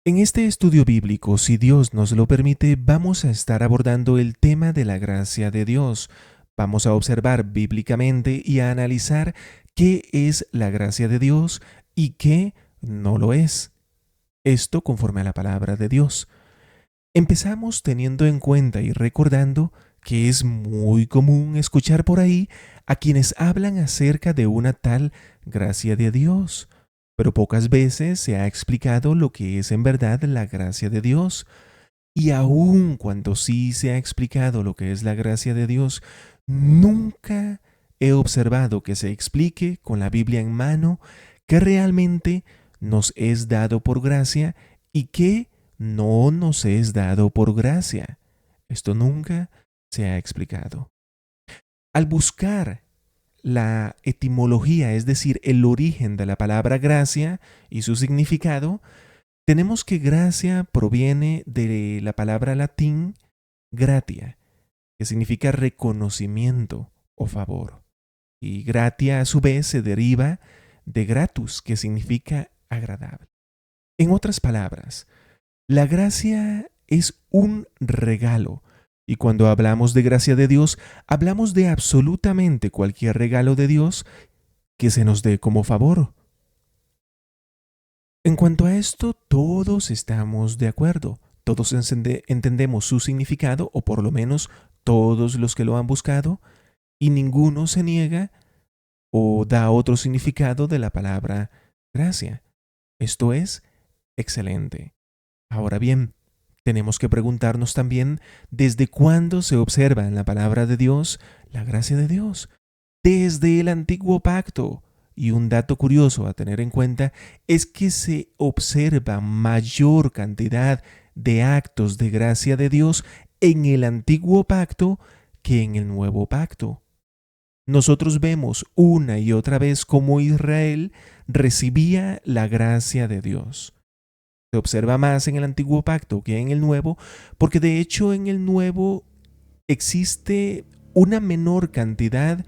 En este estudio bíblico, si Dios nos lo permite, vamos a estar abordando el tema de la gracia de Dios. Vamos a observar bíblicamente y a analizar qué es la gracia de Dios y qué no lo es. Esto conforme a la palabra de Dios. Empezamos teniendo en cuenta y recordando que es muy común escuchar por ahí a quienes hablan acerca de una tal gracia de Dios, pero pocas veces se ha explicado lo que es en verdad la gracia de Dios. Y aun cuando sí se ha explicado lo que es la gracia de Dios, nunca he observado que se explique con la Biblia en mano que realmente nos es dado por gracia y que no nos es dado por gracia. Esto nunca se ha explicado. Al buscar la etimología, es decir, el origen de la palabra gracia y su significado, tenemos que gracia proviene de la palabra latín gratia, que significa reconocimiento o favor. Y gratia a su vez se deriva de gratus, que significa agradable. En otras palabras, la gracia es un regalo. Y cuando hablamos de gracia de Dios, hablamos de absolutamente cualquier regalo de Dios que se nos dé como favor. En cuanto a esto, todos estamos de acuerdo. Todos entendemos su significado, o por lo menos todos los que lo han buscado, y ninguno se niega o da otro significado de la palabra gracia. Esto es excelente. Ahora bien, tenemos que preguntarnos también desde cuándo se observa en la palabra de Dios la gracia de Dios. Desde el antiguo pacto. Y un dato curioso a tener en cuenta es que se observa mayor cantidad de actos de gracia de Dios en el antiguo pacto que en el nuevo pacto. Nosotros vemos una y otra vez cómo Israel recibía la gracia de Dios. Se observa más en el antiguo pacto que en el nuevo, porque de hecho en el nuevo existe una menor cantidad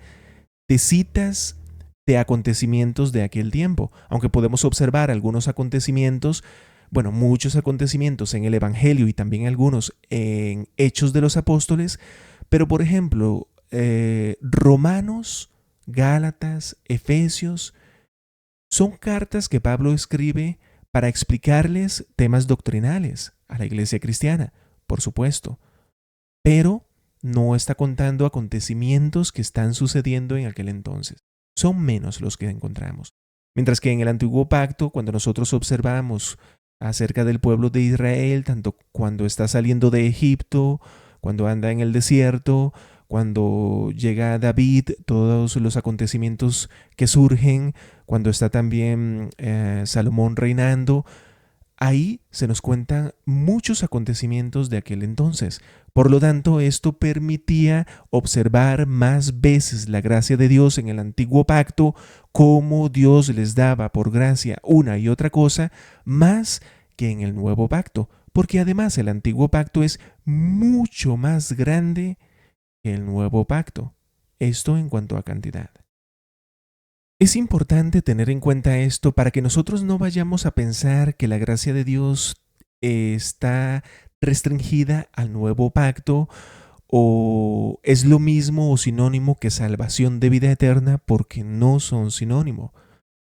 de citas de acontecimientos de aquel tiempo, aunque podemos observar algunos acontecimientos, bueno, muchos acontecimientos en el Evangelio y también algunos en Hechos de los Apóstoles, pero por ejemplo, Romanos, Gálatas, Efesios, son cartas que Pablo escribe para explicarles temas doctrinales a la iglesia cristiana, por supuesto, pero no está contando acontecimientos que están sucediendo en aquel entonces. Son menos los que encontramos. Mientras que en el antiguo pacto, cuando nosotros observamos acerca del pueblo de Israel, tanto cuando está saliendo de Egipto, cuando anda en el desierto, cuando llega David, todos los acontecimientos que surgen, cuando está también Salomón reinando, ahí se nos cuentan muchos acontecimientos de aquel entonces. Por lo tanto, esto permitía observar más veces la gracia de Dios en el antiguo pacto, cómo Dios les daba por gracia una y otra cosa, más que en el nuevo pacto, porque además el antiguo pacto es mucho más grande que el nuevo pacto. Esto en cuanto a cantidad. Es importante tener en cuenta esto para que nosotros no vayamos a pensar que la gracia de Dios está restringida al nuevo pacto o es lo mismo o sinónimo que salvación de vida eterna, porque no son sinónimo.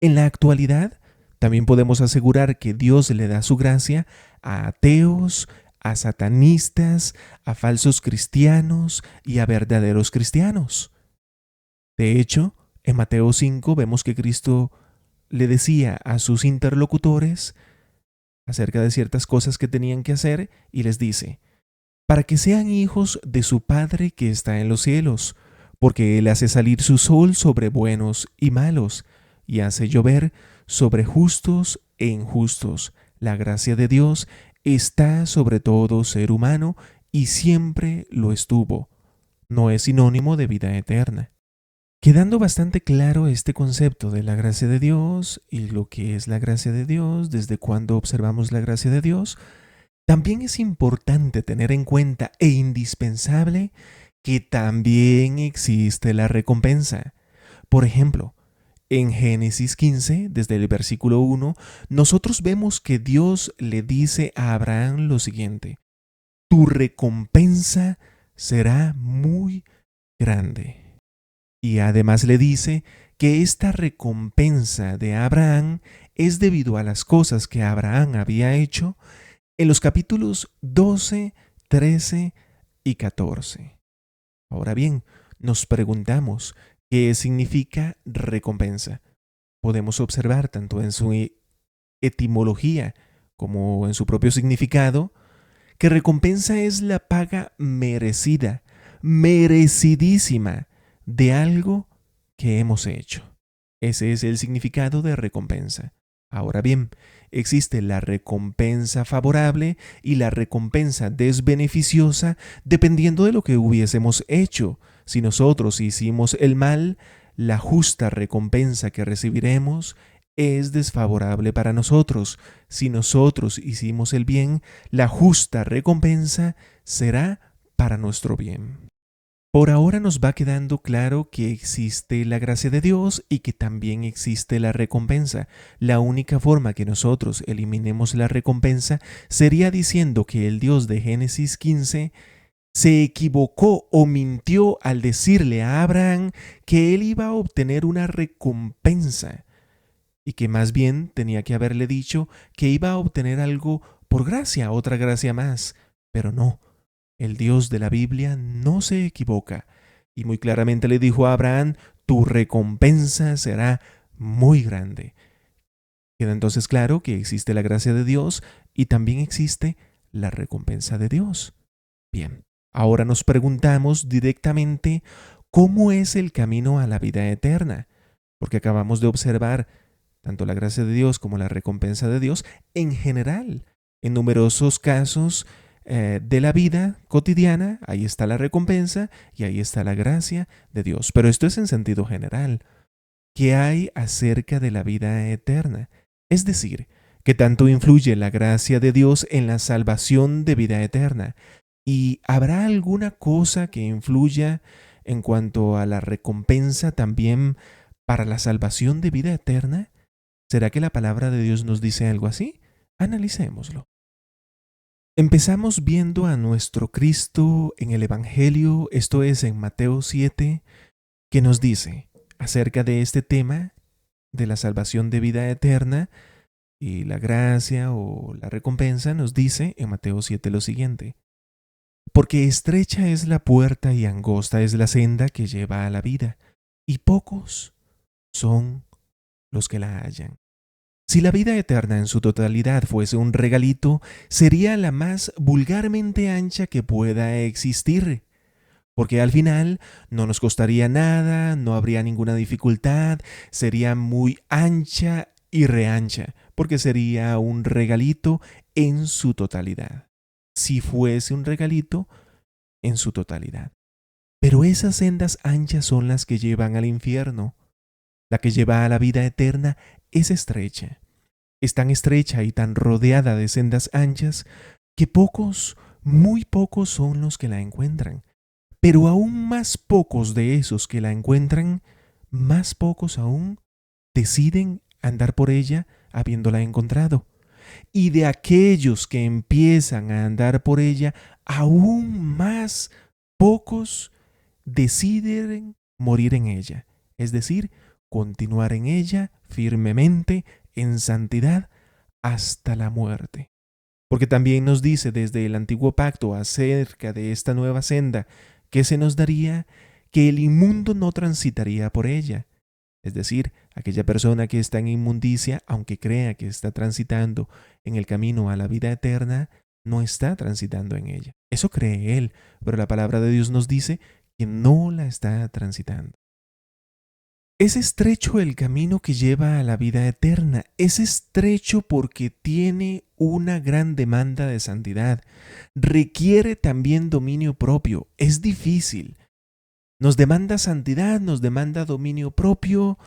En la actualidad, también podemos asegurar que Dios le da su gracia a ateos, a satanistas, a falsos cristianos y a verdaderos cristianos. De hecho, en Mateo 5 vemos que Cristo le decía a sus interlocutores acerca de ciertas cosas que tenían que hacer y les dice, para que sean hijos de su Padre que está en los cielos, porque Él hace salir su sol sobre buenos y malos, y hace llover sobre justos e injustos. La gracia de Dios está sobre todo ser humano y siempre lo estuvo. No es sinónimo de vida eterna. Quedando bastante claro este concepto de la gracia de Dios y lo que es la gracia de Dios, desde cuándo observamos la gracia de Dios, también es importante tener en cuenta e indispensable que también existe la recompensa. Por ejemplo, En Génesis 15, desde el versículo 1, nosotros vemos que Dios le dice a Abraham lo siguiente: tu recompensa será muy grande. Y además le dice que esta recompensa de Abraham es debido a las cosas que Abraham había hecho en los capítulos 12, 13 y 14. Ahora bien, nos preguntamos qué significa recompensa. Podemos observar tanto en su etimología como en su propio significado que recompensa es la paga merecida, merecidísima de algo que hemos hecho. Ese es el significado de recompensa. Ahora bien, existe la recompensa favorable y la recompensa desbeneficiosa dependiendo de lo que hubiésemos hecho. Si nosotros hicimos el mal, la justa recompensa que recibiremos es desfavorable para nosotros. Si nosotros hicimos el bien, la justa recompensa será para nuestro bien. Por ahora nos va quedando claro que existe la gracia de Dios y que también existe la recompensa. La única forma que nosotros eliminemos la recompensa sería diciendo que el Dios de Génesis 15 se equivocó o mintió al decirle a Abraham que él iba a obtener una recompensa y que más bien tenía que haberle dicho que iba a obtener algo por gracia, otra gracia más. Pero no, el Dios de la Biblia no se equivoca y muy claramente le dijo a Abraham: tu recompensa será muy grande. Queda entonces claro que existe la gracia de Dios y también existe la recompensa de Dios. Bien, ahora nos preguntamos directamente cómo es el camino a la vida eterna, porque acabamos de observar tanto la gracia de Dios como la recompensa de Dios en general. En numerosos casos de la vida cotidiana, ahí está la recompensa y ahí está la gracia de Dios. Pero esto es en sentido general. ¿Qué hay acerca de la vida eterna? Es decir, ¿qué tanto influye la gracia de Dios en la salvación de vida eterna? ¿Y habrá alguna cosa que influya en cuanto a la recompensa también para la salvación de vida eterna? ¿Será que la palabra de Dios nos dice algo así? Analicémoslo. Empezamos viendo a nuestro Cristo en el Evangelio, esto es en Mateo 7, que nos dice acerca de este tema de la salvación de vida eterna y la gracia o la recompensa. Nos dice en Mateo 7 lo siguiente: porque estrecha es la puerta y angosta es la senda que lleva a la vida, y pocos son los que la hallan. Si la vida eterna en su totalidad fuese un regalito, sería la más vulgarmente ancha que pueda existir, porque al final no nos costaría nada, no habría ninguna dificultad, sería muy ancha y reancha, porque sería un regalito en su totalidad. Si fuese un regalito en su totalidad. Pero esas sendas anchas son las que llevan al infierno. La que lleva a la vida eterna es estrecha. Es tan estrecha y tan rodeada de sendas anchas que pocos, muy pocos son los que la encuentran. Pero aún más pocos de esos que la encuentran, más pocos aún deciden andar por ella habiéndola encontrado. Y de aquellos que empiezan a andar por ella, aún más pocos deciden morir en ella, es decir, continuar en ella firmemente en santidad hasta la muerte. Porque también nos dice desde el antiguo pacto acerca de esta nueva senda que se nos daría, que el inmundo no transitaría por ella. Es decir, aquella persona que está en inmundicia, aunque crea que está transitando en el camino a la vida eterna, no está transitando en ella. Eso cree él, pero la palabra de Dios nos dice que no la está transitando. Es estrecho el camino que lleva a la vida eterna. Es estrecho porque tiene una gran demanda de santidad. Requiere también dominio propio. Es difícil. Nos demanda santidad, nos demanda dominio propio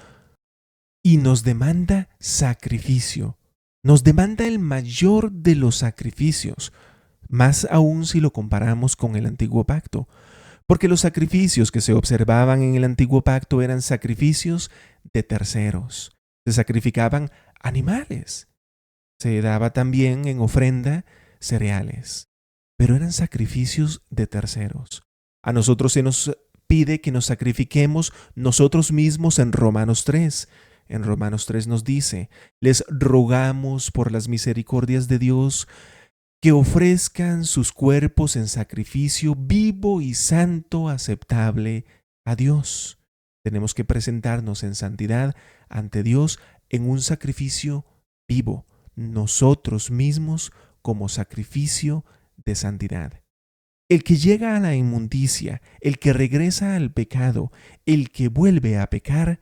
y nos demanda sacrificio. Nos demanda el mayor de los sacrificios, más aún si lo comparamos con el antiguo pacto. Porque los sacrificios que se observaban en el antiguo pacto eran sacrificios de terceros. Se sacrificaban animales. Se daba también en ofrenda cereales, pero eran sacrificios de terceros. A nosotros se nos pide que nos sacrifiquemos nosotros mismos en Romanos 3. En Romanos 3 nos dice: les rogamos por las misericordias de Dios que ofrezcan sus cuerpos en sacrificio vivo y santo, aceptable a Dios. Tenemos que presentarnos en santidad ante Dios en un sacrificio vivo, nosotros mismos como sacrificio de santidad. El que llega a la inmundicia, el que regresa al pecado, el que vuelve a pecar,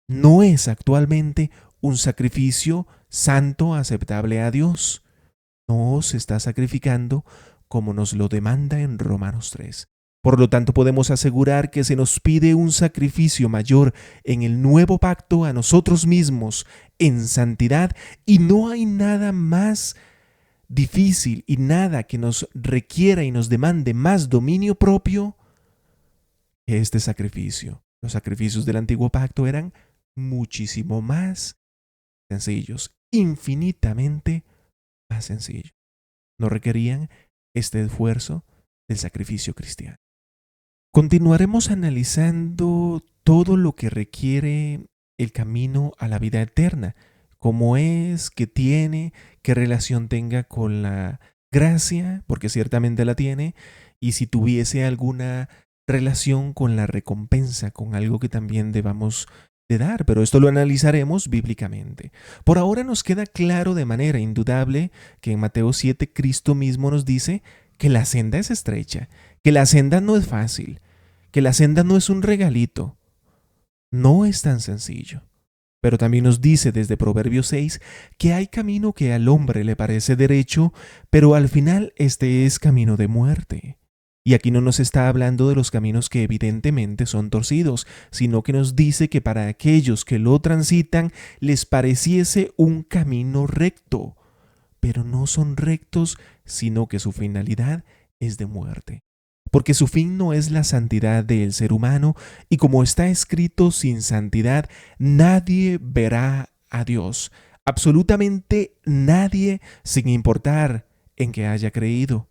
no es actualmente un sacrificio santo, aceptable a Dios. No se está sacrificando como nos lo demanda en Romanos 3. Por lo tanto, podemos asegurar que se nos pide un sacrificio mayor en el nuevo pacto a nosotros mismos en santidad, y no hay nada más difícil y nada que nos requiera y nos demande más dominio propio que este sacrificio. Los sacrificios del antiguo pacto eran muchísimo más sencillos, infinitamente más sencillos. No requerían este esfuerzo del sacrificio cristiano. Continuaremos analizando todo lo que requiere el camino a la vida eterna, cómo es, qué tiene, qué relación tenga con la gracia, porque ciertamente la tiene, y si tuviese alguna relación con la recompensa, con algo que también debamos de dar, pero esto lo analizaremos bíblicamente. Por ahora nos queda claro de manera indudable que en Mateo 7 Cristo mismo nos dice que la senda es estrecha, que la senda no es fácil, que la senda no es un regalito. No es tan sencillo. Pero también nos dice desde Proverbios 6 que hay camino que al hombre le parece derecho, pero al final este es camino de muerte. Y aquí no nos está hablando de los caminos que evidentemente son torcidos, sino que nos dice que para aquellos que lo transitan les pareciese un camino recto, pero no son rectos, sino que su finalidad es de muerte. Porque su fin no es la santidad del ser humano, y como está escrito, sin santidad nadie verá a Dios, absolutamente nadie, sin importar en que haya creído.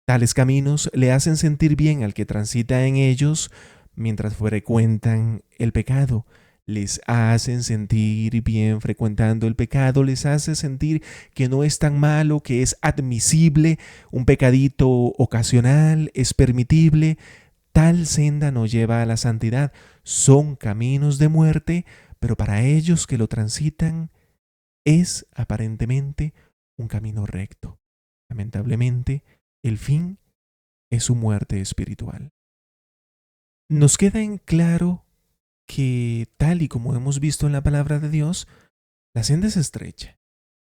Tales caminos le hacen sentir bien al que transita en ellos mientras frecuentan el pecado. Les hacen sentir bien frecuentando el pecado, les hace sentir que no es tan malo, que es admisible, un pecadito ocasional, es permitible. Tal senda no lleva a la santidad. Son caminos de muerte, pero para ellos que lo transitan es aparentemente un camino recto. Lamentablemente, el fin es su muerte espiritual. Nos queda en claro que, tal y como hemos visto en la palabra de Dios, la senda es estrecha.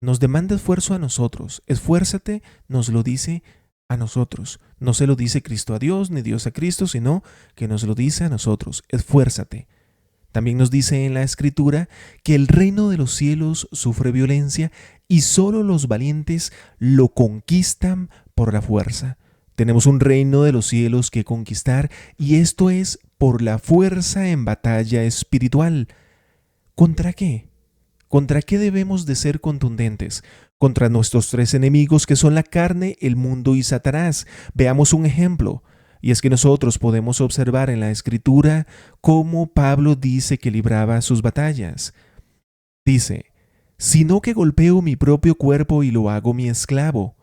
Nos demanda esfuerzo a nosotros. Esfuérzate, nos lo dice a nosotros. No se lo dice Cristo a Dios, ni Dios a Cristo, sino que nos lo dice a nosotros. Esfuérzate. También nos dice en la Escritura que el reino de los cielos sufre violencia y solo los valientes lo conquistan por la fuerza. Tenemos un reino de los cielos que conquistar, y esto es por la fuerza en batalla espiritual. ¿Contra qué? ¿Contra qué debemos de ser contundentes? Contra nuestros tres enemigos, que son la carne, el mundo y Satanás. Veamos un ejemplo. Y es que nosotros podemos observar en la Escritura cómo Pablo dice que libraba sus batallas. Dice: sino que golpeo mi propio cuerpo y lo hago mi esclavo,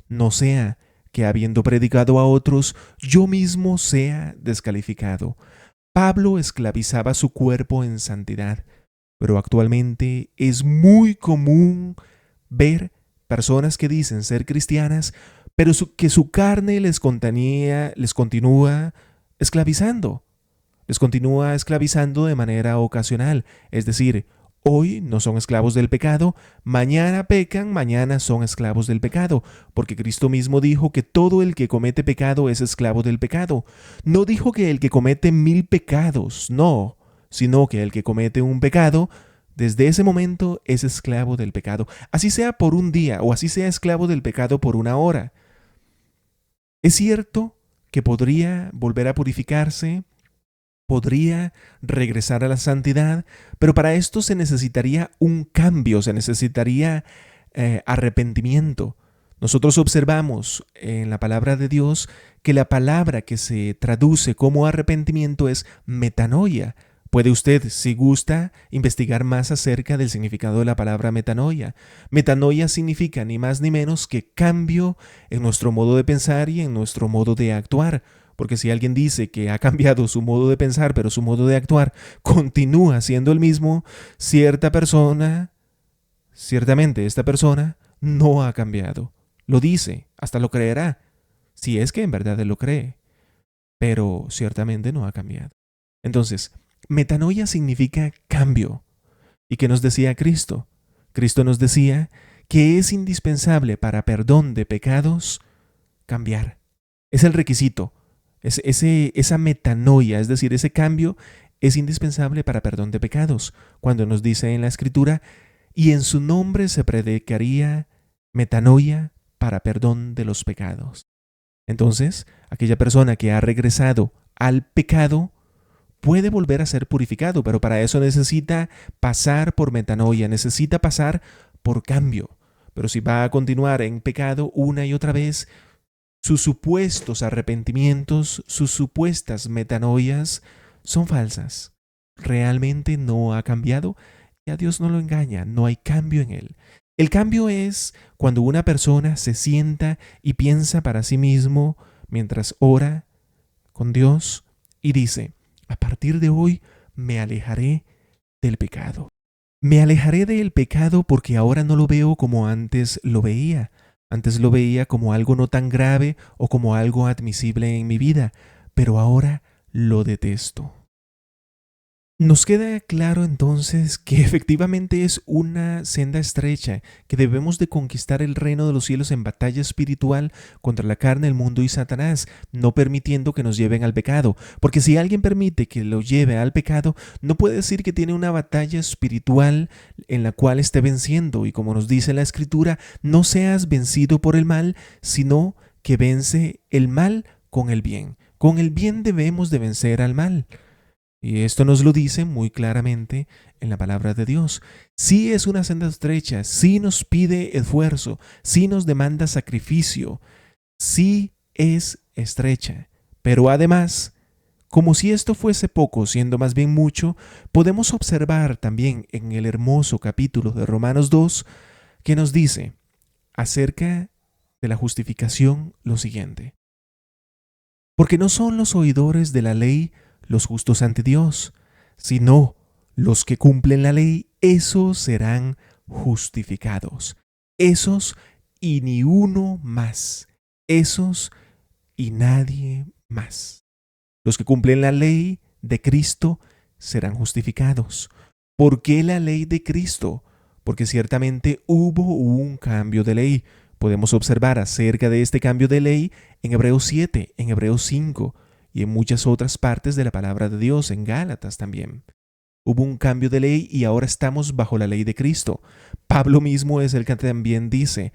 no sea que habiendo predicado a otros, yo mismo sea descalificado. Pablo esclavizaba su cuerpo en santidad, pero actualmente es muy común ver personas que dicen ser cristianas, pero que su carne les continúa esclavizando. Les continúa esclavizando de manera ocasional, es decir, hoy no son esclavos del pecado, mañana pecan, mañana son esclavos del pecado, porque Cristo mismo dijo que todo el que comete pecado es esclavo del pecado. No dijo que el que comete 1000 pecados, no, sino que el que comete un pecado, desde ese momento es esclavo del pecado, así sea por un día o así sea esclavo del pecado por una hora. Es cierto que podría volver a purificarse podría regresar a la santidad, pero para esto se necesitaría un cambio, se necesitaría arrepentimiento. Nosotros observamos en la palabra de Dios que la palabra que se traduce como arrepentimiento es metanoia. Puede usted, si gusta, investigar más acerca del significado de la palabra metanoia. Metanoia significa ni más ni menos que cambio en nuestro modo de pensar y en nuestro modo de actuar. Porque si alguien dice que ha cambiado su modo de pensar, pero su modo de actuar continúa siendo el mismo, ciertamente esta persona no ha cambiado. Lo dice, hasta lo creerá, si es que en verdad él lo cree, pero ciertamente no ha cambiado. Entonces, metanoia significa cambio. ¿Y qué nos decía Cristo? Cristo nos decía que es indispensable para perdón de pecados cambiar. Es el requisito. Esa metanoia, es decir, ese cambio, es indispensable para perdón de pecados. Cuando nos dice en la Escritura, y en su nombre se predicaría metanoia para perdón de los pecados. Entonces, aquella persona que ha regresado al pecado puede volver a ser purificado, pero para eso necesita pasar por metanoia, necesita pasar por cambio. Pero si va a continuar en pecado una y otra vez, sus supuestos arrepentimientos, sus supuestas metanoias son falsas. Realmente no ha cambiado y a Dios no lo engaña, no hay cambio en él. El cambio es cuando una persona se sienta y piensa para sí mismo mientras ora con Dios y dice, a partir de hoy me alejaré del pecado. Me alejaré del pecado porque ahora no lo veo como antes lo veía. Antes lo veía como algo no tan grave o como algo admisible en mi vida, pero ahora lo detesto. Nos queda claro entonces que efectivamente es una senda estrecha, que debemos de conquistar el reino de los cielos en batalla espiritual contra la carne, el mundo y Satanás, no permitiendo que nos lleven al pecado. Porque si alguien permite que lo lleve al pecado, no puede decir que tiene una batalla espiritual en la cual esté venciendo. Y como nos dice la Escritura, no seas vencido por el mal, sino que vence el mal con el bien. Con el bien debemos de vencer al mal. Y esto nos lo dice muy claramente en la palabra de Dios. Sí es una senda estrecha, sí nos pide esfuerzo, sí nos demanda sacrificio, sí es estrecha. Pero además, como si esto fuese poco, siendo más bien mucho, podemos observar también en el hermoso capítulo de Romanos 2 que nos dice acerca de la justificación lo siguiente. Porque no son los oidores de la ley los justos ante Dios, sino los que cumplen la ley, esos serán justificados. Esos y ni uno más. Esos y nadie más. Los que cumplen la ley de Cristo serán justificados. ¿Por qué la ley de Cristo? Porque ciertamente hubo un cambio de ley. Podemos observar acerca de este cambio de ley en Hebreos 7, en Hebreos 5, y en muchas otras partes de la palabra de Dios, en Gálatas también. Hubo un cambio de ley y ahora estamos bajo la ley de Cristo. Pablo mismo es el que también dice,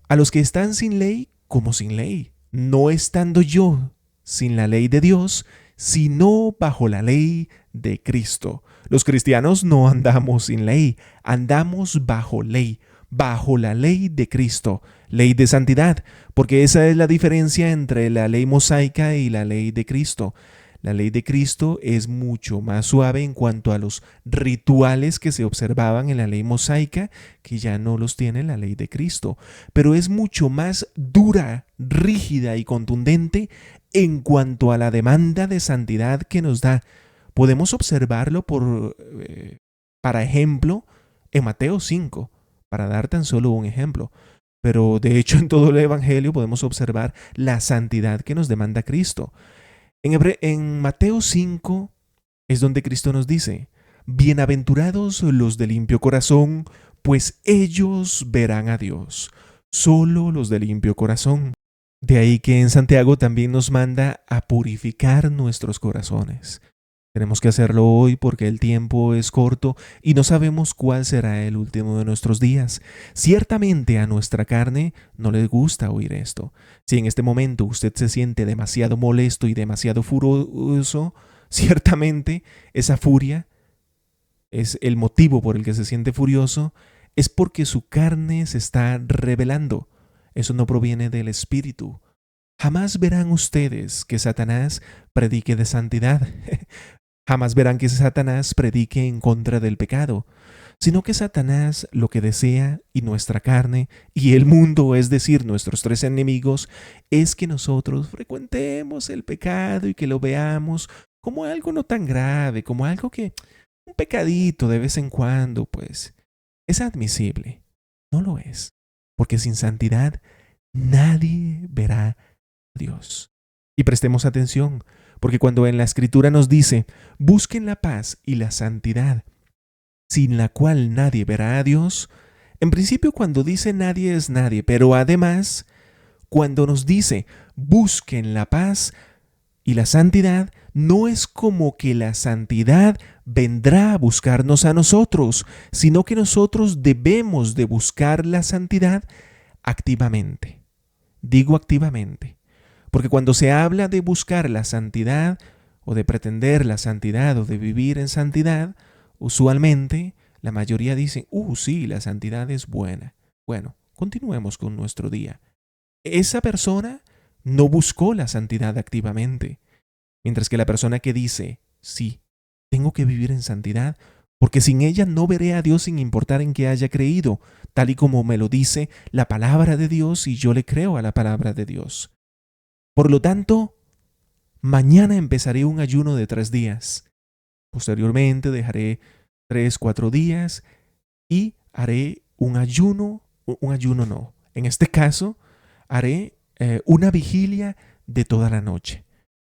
a los que están sin ley, como sin ley, no estando yo sin la ley de Dios, sino bajo la ley de Cristo. Los cristianos no andamos sin ley, andamos bajo la ley de Cristo, ley de santidad, porque esa es la diferencia entre la ley mosaica y la ley de Cristo. La ley de Cristo es mucho más suave en cuanto a los rituales que se observaban en la ley mosaica, que ya no los tiene la ley de Cristo, pero es mucho más dura, rígida y contundente en cuanto a la demanda de santidad que nos da. Podemos observarlo para ejemplo, en Mateo 5, para dar tan solo un ejemplo. Pero de hecho en todo el Evangelio podemos observar la santidad que nos demanda Cristo. En Mateo 5 es donde Cristo nos dice, bienaventurados los de limpio corazón, pues ellos verán a Dios. Solo los de limpio corazón. De ahí que en Santiago también nos manda a purificar nuestros corazones. Tenemos que hacerlo hoy porque el tiempo es corto y no sabemos cuál será el último de nuestros días. Ciertamente a nuestra carne no le gusta oír esto. Si en este momento usted se siente demasiado molesto y demasiado furioso, Ciertamente, esa furia es el motivo por el que se siente furioso, es porque su carne se está rebelando. Eso no proviene del Espíritu. Jamás verán ustedes que Satanás predique de santidad. Jamás verán que Satanás predique en contra del pecado, sino que Satanás lo que desea, y nuestra carne y el mundo, es decir, nuestros tres enemigos, es que nosotros frecuentemos el pecado y que lo veamos como algo no tan grave, como algo que un pecadito de vez en cuando, pues, es admisible. No lo es, porque sin santidad nadie verá a Dios. Y prestemos atención, porque cuando en la Escritura nos dice, busquen la paz y la santidad, sin la cual nadie verá a Dios, en principio cuando dice nadie es nadie, pero además, cuando nos dice, busquen la paz y la santidad, no es como que la santidad vendrá a buscarnos a nosotros, sino que nosotros debemos de buscar la santidad activamente. Digo activamente, porque cuando se habla de buscar la santidad, o de pretender la santidad, o de vivir en santidad, usualmente la mayoría dicen, sí, la santidad es buena. Bueno, continuemos con nuestro día. Esa persona no buscó la santidad activamente, mientras que la persona que dice, sí, tengo que vivir en santidad, porque sin ella no veré a Dios sin importar en qué haya creído, tal y como me lo dice la palabra de Dios y yo le creo a la palabra de Dios. Por lo tanto, mañana empezaré un ayuno de 3 días. Posteriormente dejaré 3, 4 días y haré un ayuno no. En este caso, haré una vigilia de toda la noche.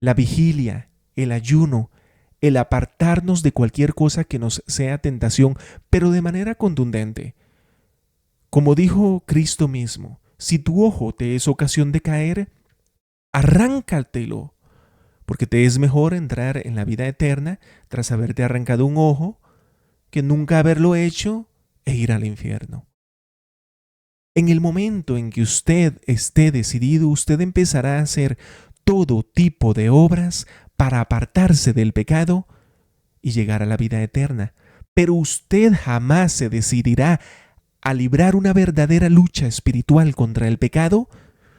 La vigilia, el ayuno, el apartarnos de cualquier cosa que nos sea tentación, pero de manera contundente. Como dijo Cristo mismo, si tu ojo te es ocasión de caer, arráncatelo, porque te es mejor entrar en la vida eterna tras haberte arrancado un ojo que nunca haberlo hecho e ir al infierno. En el momento en que usted esté decidido, usted empezará a hacer todo tipo de obras para apartarse del pecado y llegar a la vida eterna. Pero usted jamás se decidirá a librar una verdadera lucha espiritual contra el pecado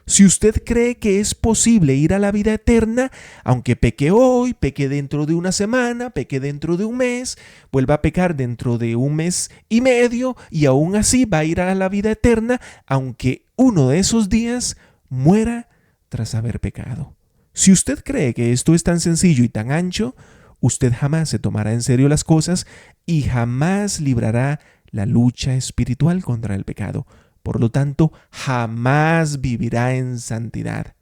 si usted cree que es posible ir a la vida eterna, aunque peque hoy, peque dentro de una semana, peque dentro de un mes, vuelva a pecar dentro de un mes y medio, y aún así va a ir a la vida eterna, aunque uno de esos días muera tras haber pecado. Si usted cree que esto es tan sencillo y tan ancho, usted jamás se tomará en serio las cosas y jamás librará la lucha espiritual contra el pecado. Por lo tanto, jamás vivirá en santidad.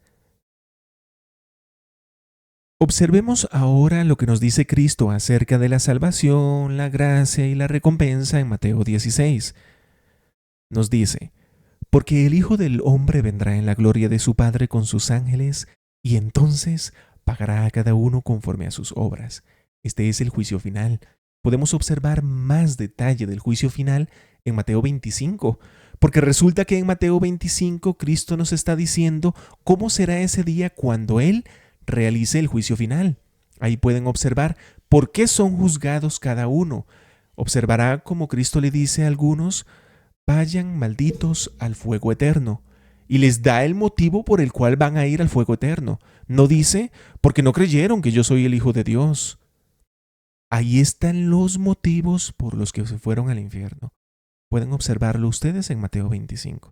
Observemos ahora lo que nos dice Cristo acerca de la salvación, la gracia y la recompensa en Mateo 16. Nos dice, porque el Hijo del Hombre vendrá en la gloria de su Padre con sus ángeles, y entonces pagará a cada uno conforme a sus obras. Este es el juicio final. Podemos observar más detalle del juicio final en Mateo 25, porque resulta que en Mateo 25 Cristo nos está diciendo cómo será ese día cuando Él realice el juicio final. Ahí pueden observar por qué son juzgados cada uno. Observará como Cristo le dice a algunos, vayan malditos al fuego eterno. Y les da el motivo por el cual van a ir al fuego eterno. No dice, porque no creyeron que yo soy el Hijo de Dios. Ahí están los motivos por los que se fueron al infierno. Pueden observarlo ustedes en Mateo 25.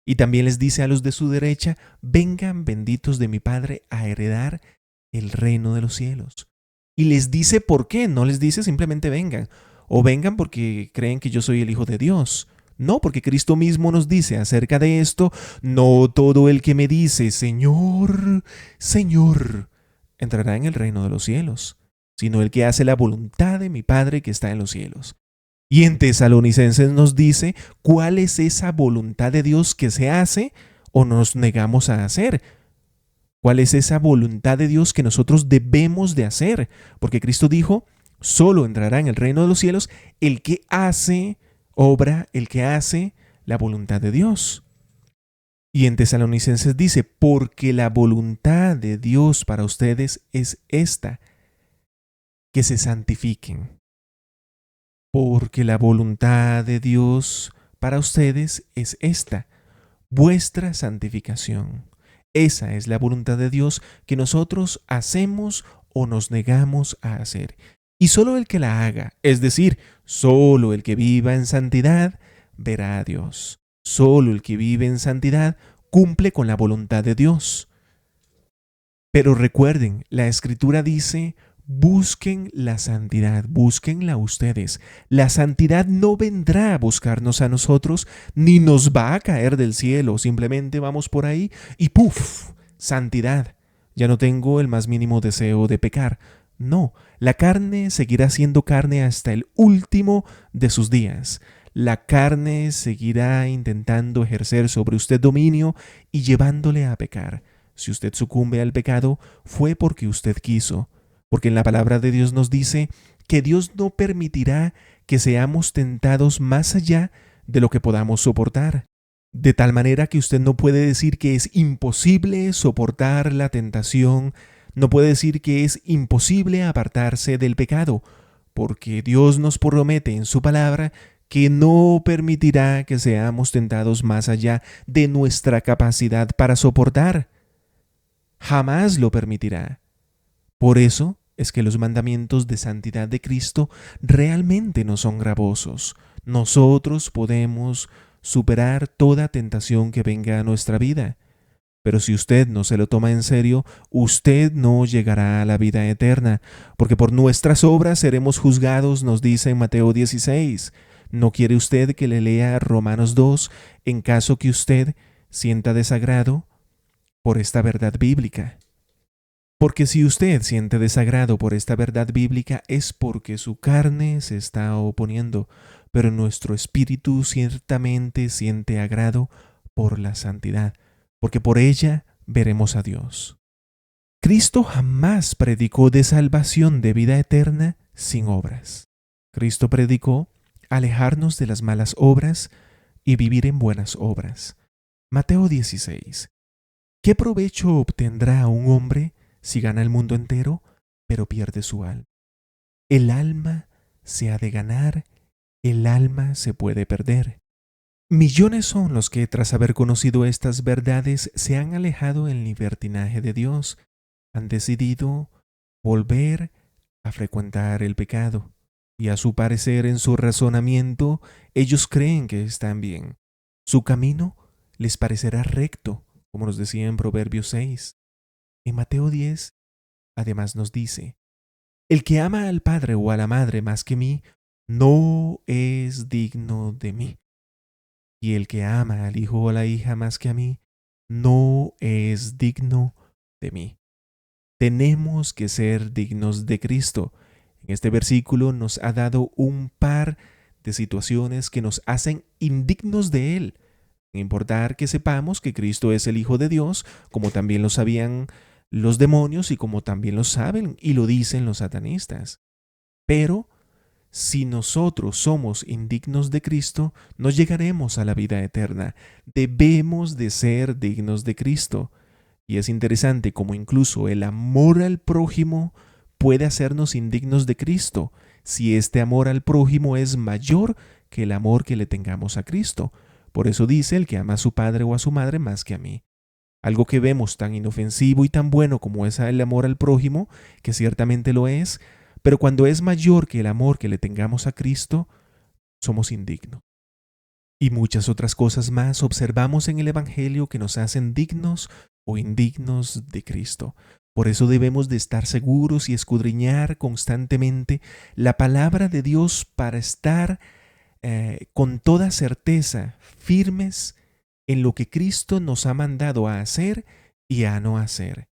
Y también les dice a los de su derecha, vengan benditos de mi Padre a heredar el reino de los cielos. Y les dice por qué, no les dice simplemente vengan, o vengan porque creen que yo soy el Hijo de Dios. No, porque Cristo mismo nos dice acerca de esto, no todo el que me dice, Señor, Señor, entrará en el reino de los cielos, sino el que hace la voluntad de mi Padre que está en los cielos. Y en Tesalonicenses nos dice cuál es esa voluntad de Dios que se hace o nos negamos a hacer. ¿Cuál es esa voluntad de Dios que nosotros debemos de hacer? Porque Cristo dijo, solo entrará en el reino de los cielos el que hace obra, el que hace la voluntad de Dios. Y en Tesalonicenses dice, porque la voluntad de Dios para ustedes es esta, que se santifiquen, porque la voluntad de Dios para ustedes es esta, vuestra santificación. Esa es la voluntad de Dios que nosotros hacemos o nos negamos a hacer. Y solo el que la haga, es decir, solo el que viva en santidad, verá a Dios. Solo el que vive en santidad cumple con la voluntad de Dios. Pero recuerden, la Escritura dice, busquen la santidad, búsquenla ustedes. La santidad no vendrá a buscarnos a nosotros, ni nos va a caer del cielo. Simplemente vamos por ahí y ¡puf! Santidad. Ya no tengo el más mínimo deseo de pecar. No, la carne seguirá siendo carne hasta el último de sus días. La carne seguirá intentando ejercer sobre usted dominio y llevándole a pecar. Si usted sucumbe al pecado, fue porque usted quiso, porque en la palabra de Dios nos dice que Dios no permitirá que seamos tentados más allá de lo que podamos soportar. De tal manera que usted no puede decir que es imposible soportar la tentación, no puede decir que es imposible apartarse del pecado, porque Dios nos promete en su palabra que no permitirá que seamos tentados más allá de nuestra capacidad para soportar. Jamás lo permitirá. Por eso es que los mandamientos de santidad de Cristo realmente no son gravosos. Nosotros podemos superar toda tentación que venga a nuestra vida. Pero si usted no se lo toma en serio, usted no llegará a la vida eterna, porque por nuestras obras seremos juzgados, nos dice en Mateo 16. ¿No quiere usted que le lea Romanos 2 en caso que usted sienta desagrado por esta verdad bíblica? Porque si usted siente desagrado por esta verdad bíblica es porque su carne se está oponiendo, pero nuestro espíritu ciertamente siente agrado por la santidad, porque por ella veremos a Dios. Cristo jamás predicó de salvación de vida eterna sin obras. Cristo predicó alejarnos de las malas obras y vivir en buenas obras. Mateo 16. ¿Qué provecho obtendrá un hombre si gana el mundo entero, pero pierde su alma? El alma se ha de ganar, el alma se puede perder. Millones son los que, tras haber conocido estas verdades, se han alejado en el libertinaje de Dios, han decidido volver a frecuentar el pecado, y a su parecer en su razonamiento, ellos creen que están bien. Su camino les parecerá recto, como nos decía en Proverbios 6. En Mateo 10, además nos dice, el que ama al padre o a la madre más que mí, no es digno de mí. Y el que ama al hijo o a la hija más que a mí, no es digno de mí. Tenemos que ser dignos de Cristo. En este versículo nos ha dado un par de situaciones que nos hacen indignos de Él. Sin importar que sepamos que Cristo es el Hijo de Dios, como también lo sabían los demonios y como también lo saben y lo dicen los satanistas. Pero si nosotros somos indignos de Cristo, no llegaremos a la vida eterna. Debemos de ser dignos de Cristo. Y es interesante como incluso el amor al prójimo puede hacernos indignos de Cristo, si este amor al prójimo es mayor que el amor que le tengamos a Cristo. Por eso dice el que ama a su padre o a su madre más que a mí. Algo que vemos tan inofensivo y tan bueno como es el amor al prójimo, que ciertamente lo es, pero cuando es mayor que el amor que le tengamos a Cristo, somos indignos. Y muchas otras cosas más observamos en el Evangelio que nos hacen dignos o indignos de Cristo. Por eso debemos de estar seguros y escudriñar constantemente la palabra de Dios para estar con toda certeza firmes en lo que Cristo nos ha mandado a hacer y a no hacer.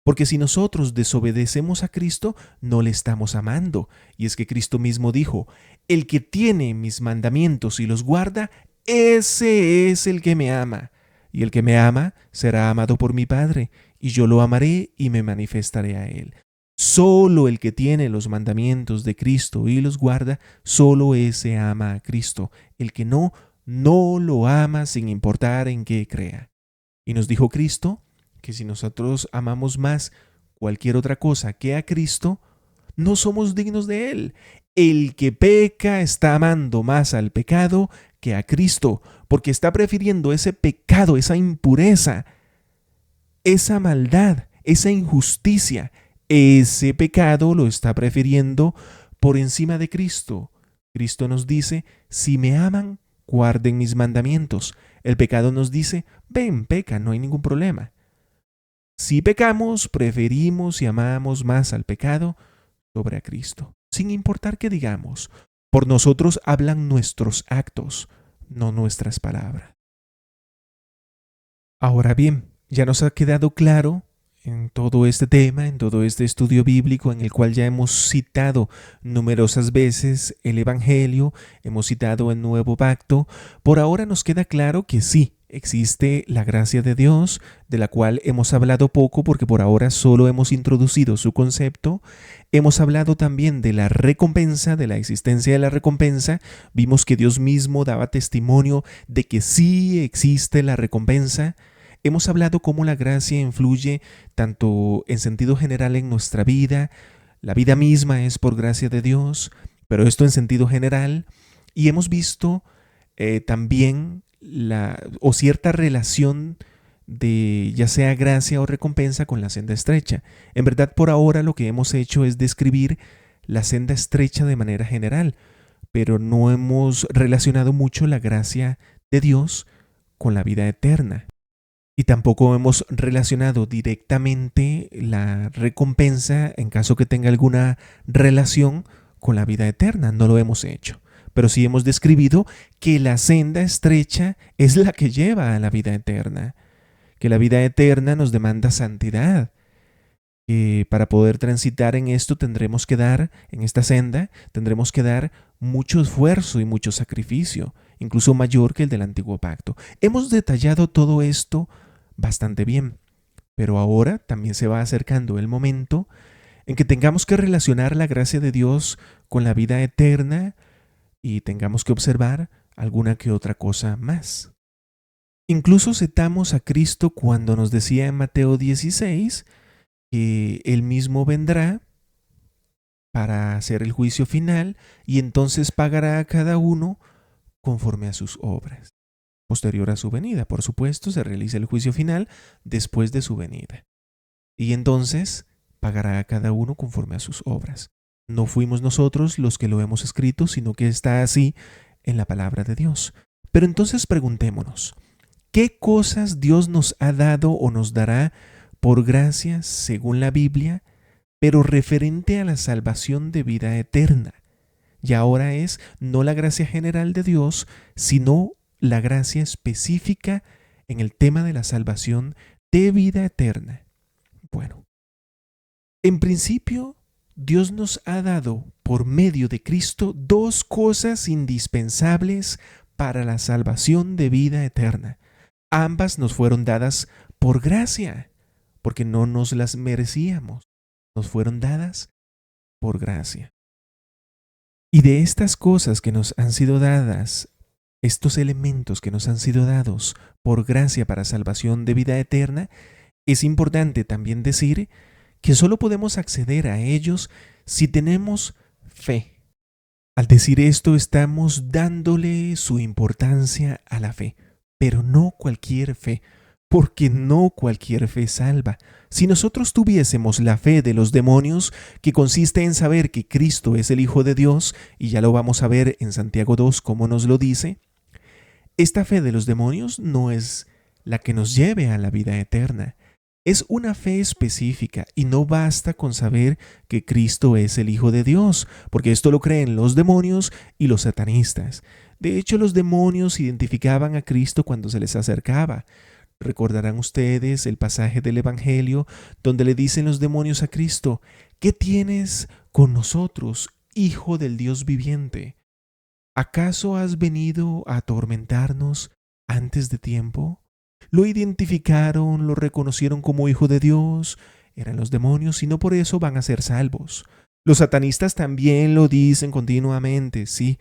Porque si nosotros desobedecemos a Cristo, no le estamos amando. Y es que Cristo mismo dijo, el que tiene mis mandamientos y los guarda, ese es el que me ama. Y el que me ama será amado por mi Padre, y yo lo amaré y me manifestaré a él. Solo el que tiene los mandamientos de Cristo y los guarda, solo ese ama a Cristo. El que no, no lo ama sin importar en qué crea. Y nos dijo Cristo que si nosotros amamos más cualquier otra cosa que a Cristo, No somos dignos de Él. El que peca está amando más al pecado que a Cristo, porque está prefiriendo ese pecado, esa impureza, esa maldad, esa injusticia. Ese pecado lo está prefiriendo por encima de Cristo. Cristo nos dice, si me aman, guarden mis mandamientos. El pecado nos dice, ven, peca, no hay ningún problema. Si pecamos, preferimos y amamos más al pecado sobre a Cristo, sin importar qué digamos. Por nosotros hablan nuestros actos, no nuestras palabras. Ahora bien, ya nos ha quedado claro en todo este tema, en todo este estudio bíblico en el cual ya hemos citado numerosas veces el Evangelio, hemos citado el Nuevo Pacto. Por ahora nos queda claro que sí, existe la gracia de Dios, de la cual hemos hablado poco porque por ahora solo hemos introducido su concepto. Hemos hablado también de la recompensa, de la existencia de la recompensa. Vimos que Dios mismo daba testimonio de que sí existe la recompensa. Hemos hablado cómo la gracia influye tanto en sentido general en nuestra vida, la vida misma es por gracia de Dios, pero esto en sentido general, y hemos visto también cierta relación de ya sea gracia o recompensa con la senda estrecha. En verdad, por ahora lo que hemos hecho es describir la senda estrecha de manera general, pero no hemos relacionado mucho la gracia de Dios con la vida eterna. Y tampoco hemos relacionado directamente la recompensa, en caso que tenga alguna relación, con la vida eterna. No lo hemos hecho. Pero sí hemos describido que la senda estrecha es la que lleva a la vida eterna. Que la vida eterna nos demanda santidad. Que para poder transitar en esto tendremos que dar, en esta senda, tendremos que dar mucho esfuerzo y mucho sacrificio, incluso mayor que el del antiguo pacto. Hemos detallado todo esto bastante bien, pero ahora también se va acercando el momento en que tengamos que relacionar la gracia de Dios con la vida eterna y tengamos que observar alguna que otra cosa más. Incluso citamos a Cristo cuando nos decía en Mateo 16 que Él mismo vendrá para hacer el juicio final y entonces pagará a cada uno conforme a sus obras. Posterior a su venida, por supuesto, se realiza el juicio final después de su venida. Y entonces pagará a cada uno conforme a sus obras. No fuimos nosotros los que lo hemos escrito, sino que está así en la palabra de Dios. Pero entonces preguntémonos, ¿qué cosas Dios nos ha dado o nos dará por gracia según la Biblia, pero referente a la salvación de vida eterna? Y ahora es no la gracia general de Dios, sino la gracia específica en el tema de la salvación de vida eterna. Bueno, en principio, Dios nos ha dado por medio de Cristo dos cosas indispensables para la salvación de vida eterna. Ambas nos fueron dadas por gracia, porque no nos las merecíamos. Nos fueron dadas por gracia. Y de estas cosas que nos han sido dadas, estos elementos que nos han sido dados por gracia para salvación de vida eterna, es importante también decir que solo podemos acceder a ellos si tenemos fe. Al decir esto estamos dándole su importancia a la fe, pero no cualquier fe, porque no cualquier fe salva. Si nosotros tuviésemos la fe de los demonios, que consiste en saber que Cristo es el Hijo de Dios, y ya lo vamos a ver en Santiago 2 como nos lo dice, esta fe de los demonios no es la que nos lleve a la vida eterna. Es una fe específica y no basta con saber que Cristo es el Hijo de Dios, porque esto lo creen los demonios y los satanistas. De hecho, los demonios identificaban a Cristo cuando se les acercaba. Recordarán ustedes el pasaje del Evangelio donde le dicen los demonios a Cristo, ¿qué tienes con nosotros, Hijo del Dios viviente? ¿Acaso has venido a atormentarnos antes de tiempo? Lo identificaron, lo reconocieron como Hijo de Dios, eran los demonios y no por eso van a ser salvos. Los satanistas también lo dicen continuamente, sí.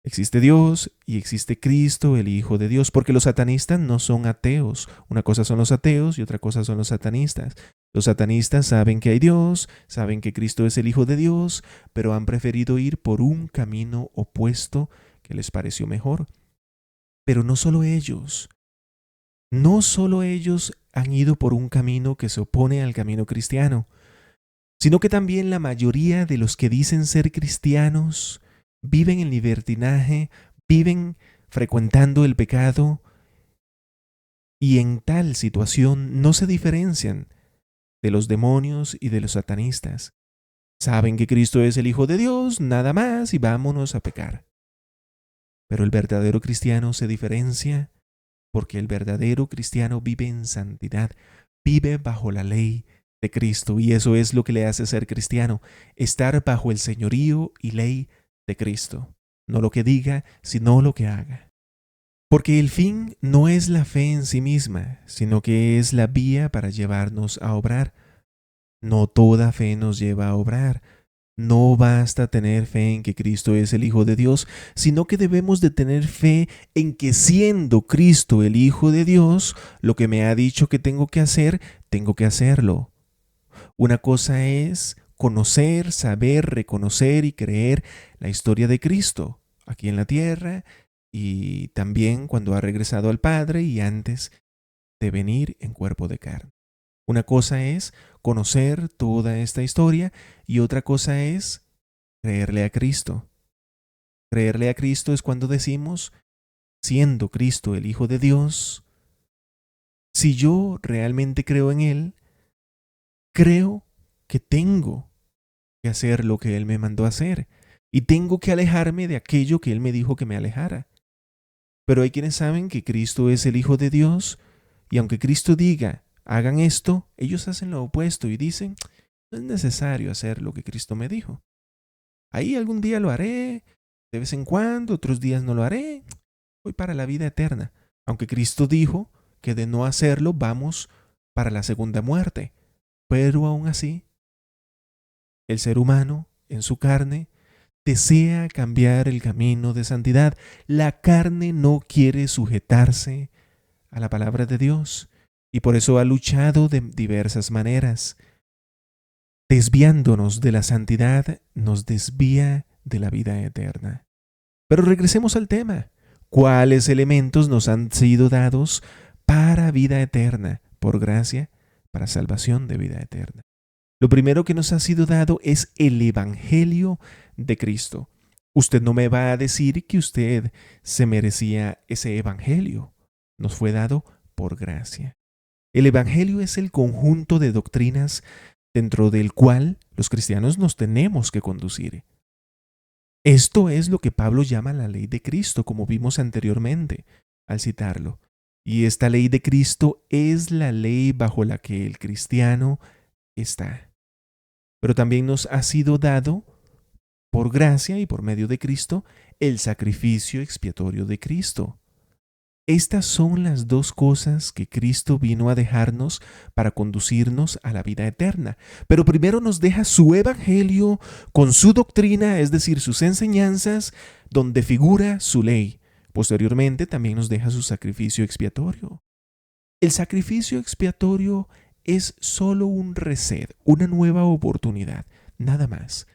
Existe Dios y existe Cristo, el Hijo de Dios, porque los satanistas no son ateos. Una cosa son los ateos y otra cosa son los satanistas. Los satanistas saben que hay Dios, saben que Cristo es el Hijo de Dios, pero han preferido ir por un camino opuesto que les pareció mejor. Pero no solo ellos han ido por un camino que se opone al camino cristiano, sino que también la mayoría de los que dicen ser cristianos viven en libertinaje, viven frecuentando el pecado y en tal situación no se diferencian de los demonios y de los satanistas. Saben que Cristo es el Hijo de Dios, nada más, y vámonos a pecar. Pero el verdadero cristiano se diferencia porque el verdadero cristiano vive en santidad, vive bajo la ley de Cristo, y eso es lo que le hace ser cristiano, estar bajo el señorío y ley de Cristo, no lo que diga, sino lo que haga. Porque el fin no es la fe en sí misma, sino que es la vía para llevarnos a obrar. No toda fe nos lleva a obrar. No basta tener fe en que Cristo es el Hijo de Dios, sino que debemos de tener fe en que siendo Cristo el Hijo de Dios, lo que me ha dicho que tengo que hacer, tengo que hacerlo. Una cosa es conocer, saber, reconocer y creer la historia de Cristo aquí en la tierra y también cuando ha regresado al Padre y antes de venir en cuerpo de carne. Una cosa es conocer toda esta historia y otra cosa es creerle a Cristo. Creerle a Cristo es cuando decimos, siendo Cristo el Hijo de Dios, si yo realmente creo en Él, creo que tengo que hacer lo que Él me mandó a hacer y tengo que alejarme de aquello que Él me dijo que me alejara. Pero hay quienes saben que Cristo es el Hijo de Dios y aunque Cristo diga, hagan esto, ellos hacen lo opuesto y dicen, no es necesario hacer lo que Cristo me dijo. Ahí algún día lo haré, de vez en cuando, otros días no lo haré, voy para la vida eterna. Aunque Cristo dijo que de no hacerlo vamos para la segunda muerte. Pero aún así, el ser humano, en su carne, desea cambiar el camino de santidad. La carne no quiere sujetarse a la palabra de Dios y por eso ha luchado de diversas maneras. Desviándonos de la santidad, nos desvía de la vida eterna. Pero regresemos al tema. ¿Cuáles elementos nos han sido dados para vida eterna? Por gracia, para salvación de vida eterna. Lo primero que nos ha sido dado es el Evangelio de Cristo. Usted no me va a decir que usted se merecía ese Evangelio. Nos fue dado por gracia. El Evangelio es el conjunto de doctrinas dentro del cual los cristianos nos tenemos que conducir. Esto es lo que Pablo llama la ley de Cristo, como vimos anteriormente al citarlo. Y esta ley de Cristo es la ley bajo la que el cristiano está. Pero también nos ha sido dado, por gracia y por medio de Cristo, el sacrificio expiatorio de Cristo. Estas son las dos cosas que Cristo vino a dejarnos para conducirnos a la vida eterna. Pero primero nos deja su evangelio con su doctrina, es decir, sus enseñanzas, donde figura su ley. Posteriormente también nos deja su sacrificio expiatorio. El sacrificio expiatorio es solo un reset, una nueva oportunidad, nada más,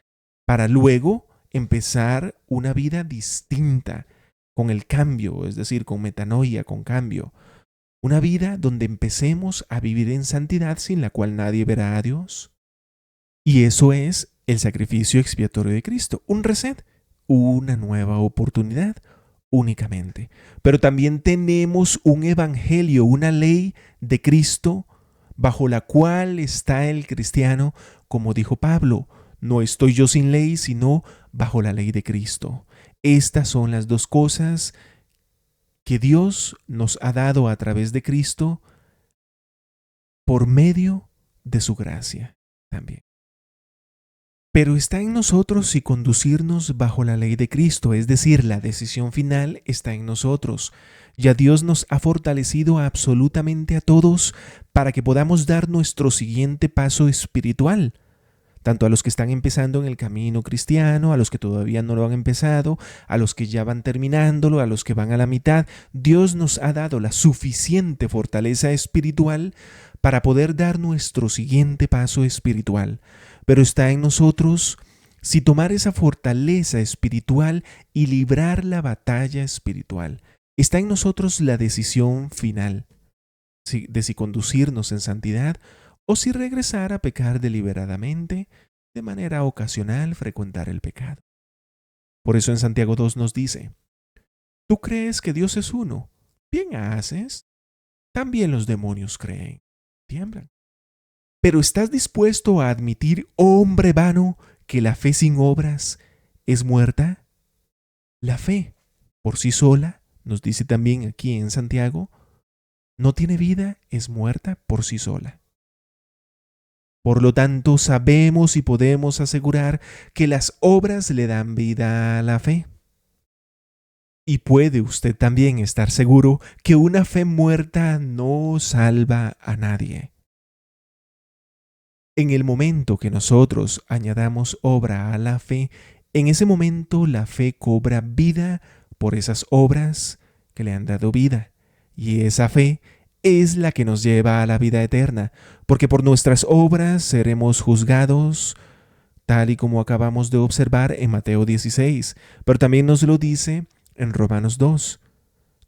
para luego empezar una vida distinta, con el cambio, es decir, con metanoia, con cambio. Una vida donde empecemos a vivir en santidad sin la cual nadie verá a Dios. Y eso es el sacrificio expiatorio de Cristo, un reset, una nueva oportunidad únicamente. Pero también tenemos un evangelio, una ley de Cristo bajo la cual está el cristiano, como dijo Pablo, no estoy yo sin ley, sino bajo la ley de Cristo. Estas son las dos cosas que Dios nos ha dado a través de Cristo por medio de su gracia también. Pero está en nosotros si conducirnos bajo la ley de Cristo, es decir, la decisión final está en nosotros. Ya Dios nos ha fortalecido absolutamente a todos para que podamos dar nuestro siguiente paso espiritual. tanto a los que están empezando en el camino cristiano, a los que todavía no lo han empezado, a los que ya van terminándolo, a los que van a la mitad. Dios nos ha dado la suficiente fortaleza espiritual para poder dar nuestro siguiente paso espiritual. Pero está en nosotros si tomar esa fortaleza espiritual y librar la batalla espiritual. Está en nosotros la decisión final de si conducirnos en santidad o si regresar a pecar deliberadamente, de manera ocasional frecuentar el pecado. Por eso en Santiago 2 nos dice: ¿tú crees que Dios es uno? Bien haces. También los demonios creen, tiemblan. Pero ¿estás dispuesto a admitir, hombre vano, que la fe sin obras es muerta? La fe, por sí sola, nos dice también aquí en Santiago, no tiene vida, es muerta por sí sola. Por lo tanto, sabemos y podemos asegurar que las obras le dan vida a la fe. Y puede usted también estar seguro que una fe muerta no salva a nadie. En el momento que nosotros añadamos obra a la fe, en ese momento la fe cobra vida por esas obras que le han dado vida. Y esa fe es la que nos lleva a la vida eterna, porque por nuestras obras seremos juzgados, tal y como acabamos de observar en Mateo 16, pero también nos lo dice en Romanos 2.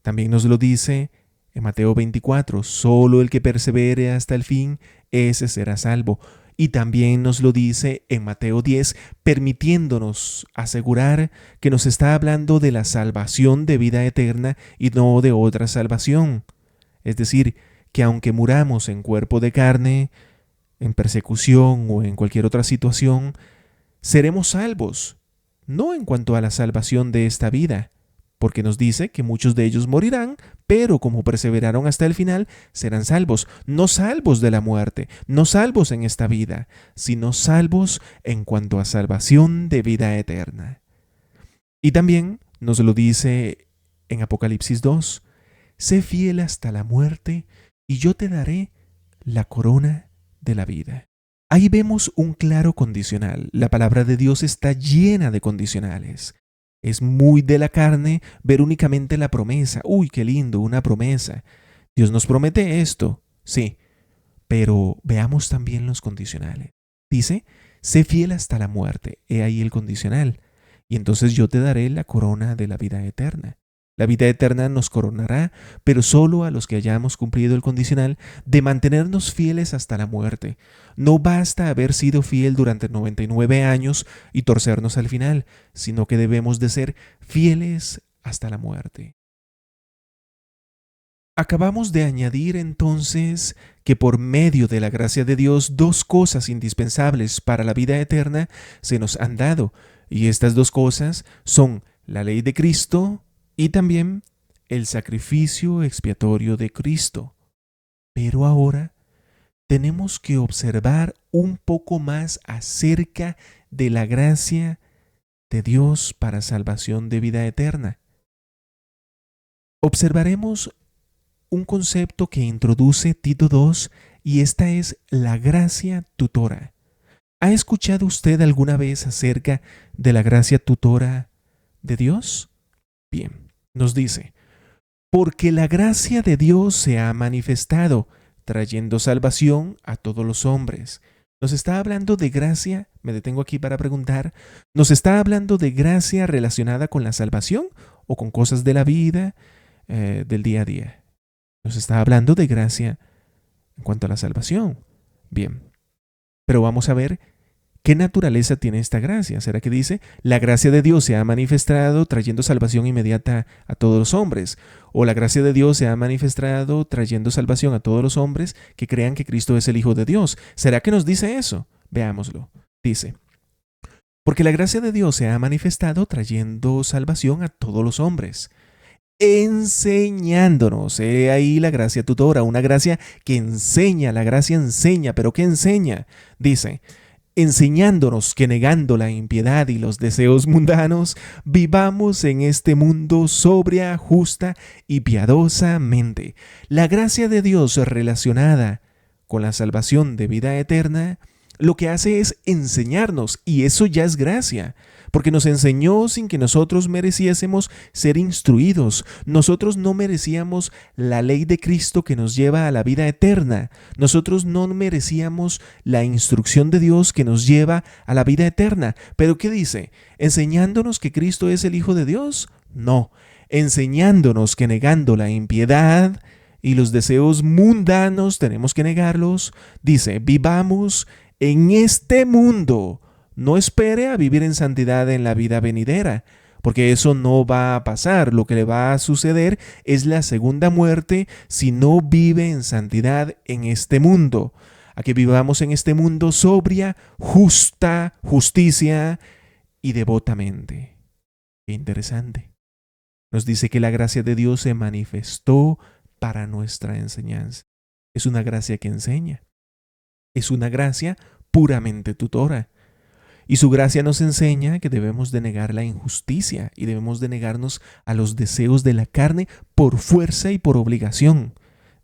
También nos lo dice en Mateo 24, solo el que persevere hasta el fin, ese será salvo. Y también nos lo dice en Mateo 10, permitiéndonos asegurar que nos está hablando de la salvación de vida eterna y no de otra salvación. Es decir, que aunque muramos en cuerpo de carne, en persecución o en cualquier otra situación, seremos salvos, no en cuanto a la salvación de esta vida, porque nos dice que muchos de ellos morirán, pero como perseveraron hasta el final, serán salvos, no salvos de la muerte, no salvos en esta vida, sino salvos en cuanto a salvación de vida eterna. Y también nos lo dice en Apocalipsis 2, sé fiel hasta la muerte, y yo te daré la corona de la vida. Ahí vemos un claro condicional. La palabra de Dios está llena de condicionales. Es muy de la carne ver únicamente la promesa. Uy, qué lindo, una promesa. Dios nos promete esto, sí, pero veamos también los condicionales. Dice, sé fiel hasta la muerte. He ahí el condicional. Y entonces yo te daré la corona de la vida eterna. La vida eterna nos coronará, pero solo a los que hayamos cumplido el condicional de mantenernos fieles hasta la muerte. No basta haber sido fiel durante 99 años y torcernos al final, sino que debemos de ser fieles hasta la muerte. Acabamos de añadir entonces que por medio de la gracia de Dios, dos cosas indispensables para la vida eterna se nos han dado, y estas dos cosas son la ley de Cristo y también el sacrificio expiatorio de Cristo. Pero ahora tenemos que observar un poco más acerca de la gracia de Dios para salvación de vida eterna. Observaremos un concepto que introduce Tito II y esta es la gracia tutora. ¿Ha escuchado usted alguna vez acerca de la gracia tutora de Dios? Bien, nos dice, porque la gracia de Dios se ha manifestado, trayendo salvación a todos los hombres. Nos está hablando de gracia, me detengo aquí para preguntar, ¿nos está hablando de gracia relacionada con la salvación o con cosas de la vida, del día a día? Nos está hablando de gracia en cuanto a la salvación. Bien, pero vamos a ver ¿qué naturaleza tiene esta gracia? ¿Será que dice, la gracia de Dios se ha manifestado trayendo salvación inmediata a todos los hombres? ¿O la gracia de Dios se ha manifestado trayendo salvación a todos los hombres que crean que Cristo es el Hijo de Dios? ¿Será que nos dice eso? Veámoslo. Dice, porque la gracia de Dios se ha manifestado trayendo salvación a todos los hombres, enseñándonos. He ahí la gracia tutora, una gracia que enseña, la gracia enseña, pero ¿qué enseña? Dice, enseñándonos que negando la impiedad y los deseos mundanos, vivamos en este mundo sobria, justa y piadosamente. La gracia de Dios relacionada con la salvación de vida eterna lo que hace es enseñarnos, y eso ya es gracia, porque nos enseñó sin que nosotros mereciésemos ser instruidos. Nosotros no merecíamos la ley de Cristo que nos lleva a la vida eterna. Nosotros no merecíamos la instrucción de Dios que nos lleva a la vida eterna. ¿Pero qué dice? ¿Enseñándonos que Cristo es el Hijo de Dios? No, enseñándonos que negando la impiedad y los deseos mundanos, tenemos que negarlos, dice, vivamos en este mundo. No espere a vivir en santidad en la vida venidera, porque eso no va a pasar. Lo que le va a suceder es la segunda muerte si no vive en santidad en este mundo. A que vivamos en este mundo sobria, justa, justicia y devotamente. Qué interesante. Nos dice que la gracia de Dios se manifestó para nuestra enseñanza. Es una gracia que enseña. Es una gracia puramente tutora. Y su gracia nos enseña que debemos de negar la injusticia y debemos de negarnos a los deseos de la carne por fuerza y por obligación.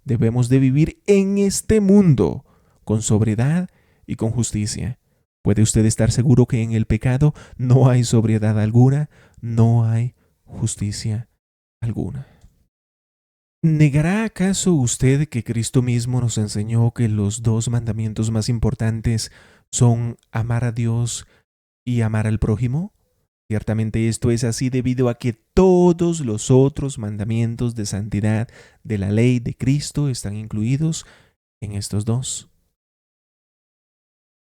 Debemos de vivir en este mundo con sobriedad y con justicia. ¿Puede usted estar seguro que en el pecado no hay sobriedad alguna, no hay justicia alguna? ¿Negará acaso usted que Cristo mismo nos enseñó que los dos mandamientos más importantes son amar a Dios y amar al prójimo? Ciertamente esto es así debido a que todos los otros mandamientos de santidad de la ley de Cristo están incluidos en estos dos.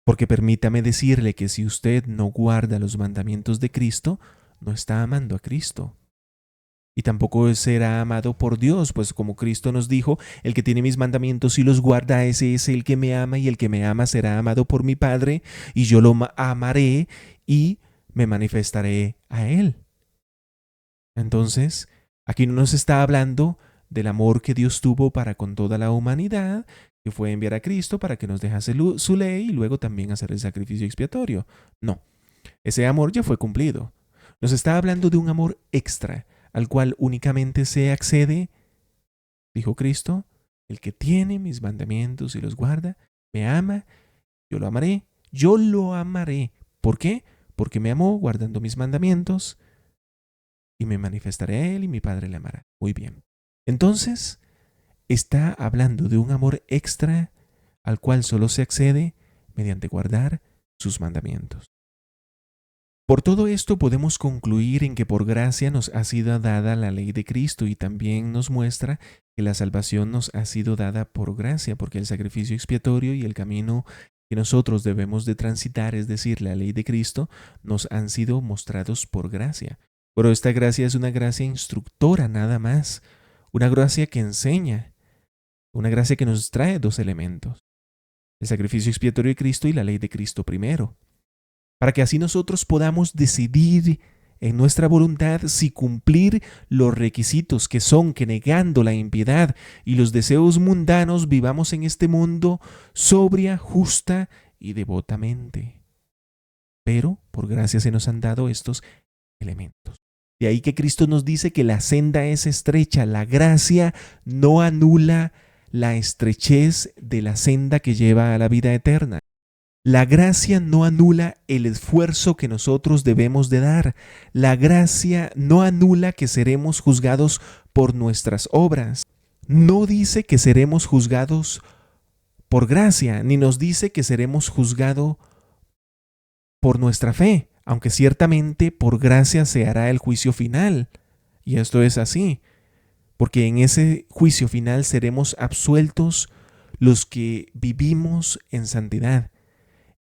Porque permítame decirle que si usted no guarda los mandamientos de Cristo, no está amando a Cristo. Y tampoco será amado por Dios, pues como Cristo nos dijo, el que tiene mis mandamientos y los guarda, ese es el que me ama, y el que me ama será amado por mi Padre, y yo lo amaré y me manifestaré a él. Entonces, aquí no nos está hablando del amor que Dios tuvo para con toda la humanidad, que fue enviar a Cristo para que nos dejase su ley y luego también hacer el sacrificio expiatorio. No, ese amor ya fue cumplido. Nos está hablando de un amor extra, al cual únicamente se accede, dijo Cristo, el que tiene mis mandamientos y los guarda, me ama, yo lo amaré, yo lo amaré. ¿Por qué? Porque me amó guardando mis mandamientos y me manifestaré a él y mi Padre le amará. Muy bien. Entonces, está hablando de un amor extra al cual solo se accede mediante guardar sus mandamientos. Por todo esto podemos concluir en que por gracia nos ha sido dada la ley de Cristo, y también nos muestra que la salvación nos ha sido dada por gracia, porque el sacrificio expiatorio y el camino que nosotros debemos de transitar, es decir, la ley de Cristo, nos han sido mostrados por gracia. Pero esta gracia es una gracia instructora nada más, una gracia que enseña, una gracia que nos trae dos elementos: el sacrificio expiatorio de Cristo y la ley de Cristo primero, para que así nosotros podamos decidir en nuestra voluntad si cumplir los requisitos, que son que negando la impiedad y los deseos mundanos vivamos en este mundo sobria, justa y devotamente. Pero por gracia se nos han dado estos elementos. De ahí que Cristo nos dice que la senda es estrecha. La gracia no anula la estrechez de la senda que lleva a la vida eterna. La gracia no anula el esfuerzo que nosotros debemos de dar. La gracia no anula que seremos juzgados por nuestras obras. No dice que seremos juzgados por gracia, ni nos dice que seremos juzgados por nuestra fe, aunque ciertamente por gracia se hará el juicio final. Y esto es así, porque en ese juicio final seremos absueltos los que vivimos en santidad.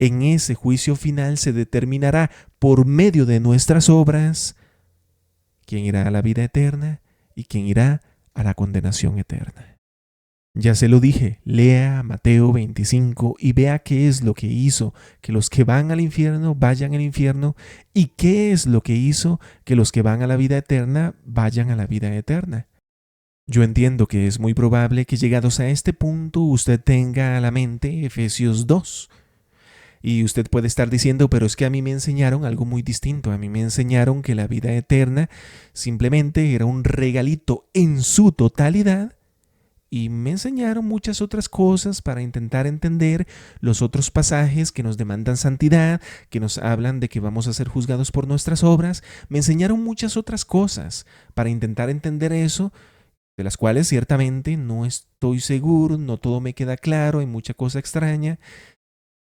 En ese juicio final se determinará por medio de nuestras obras quién irá a la vida eterna y quién irá a la condenación eterna. Ya se lo dije, lea Mateo 25 y vea qué es lo que hizo que los que van al infierno vayan al infierno, y qué es lo que hizo que los que van a la vida eterna vayan a la vida eterna. Yo entiendo que es muy probable que llegados a este punto usted tenga a la mente Efesios 2. Y usted puede estar diciendo, pero es que a mí me enseñaron algo muy distinto. A mí me enseñaron que la vida eterna simplemente era un regalito en su totalidad y me enseñaron muchas otras cosas para intentar entender los otros pasajes que nos demandan santidad, que nos hablan de que vamos a ser juzgados por nuestras obras. Me enseñaron muchas otras cosas para intentar entender eso, de las cuales ciertamente no estoy seguro, no todo me queda claro, hay mucha cosa extraña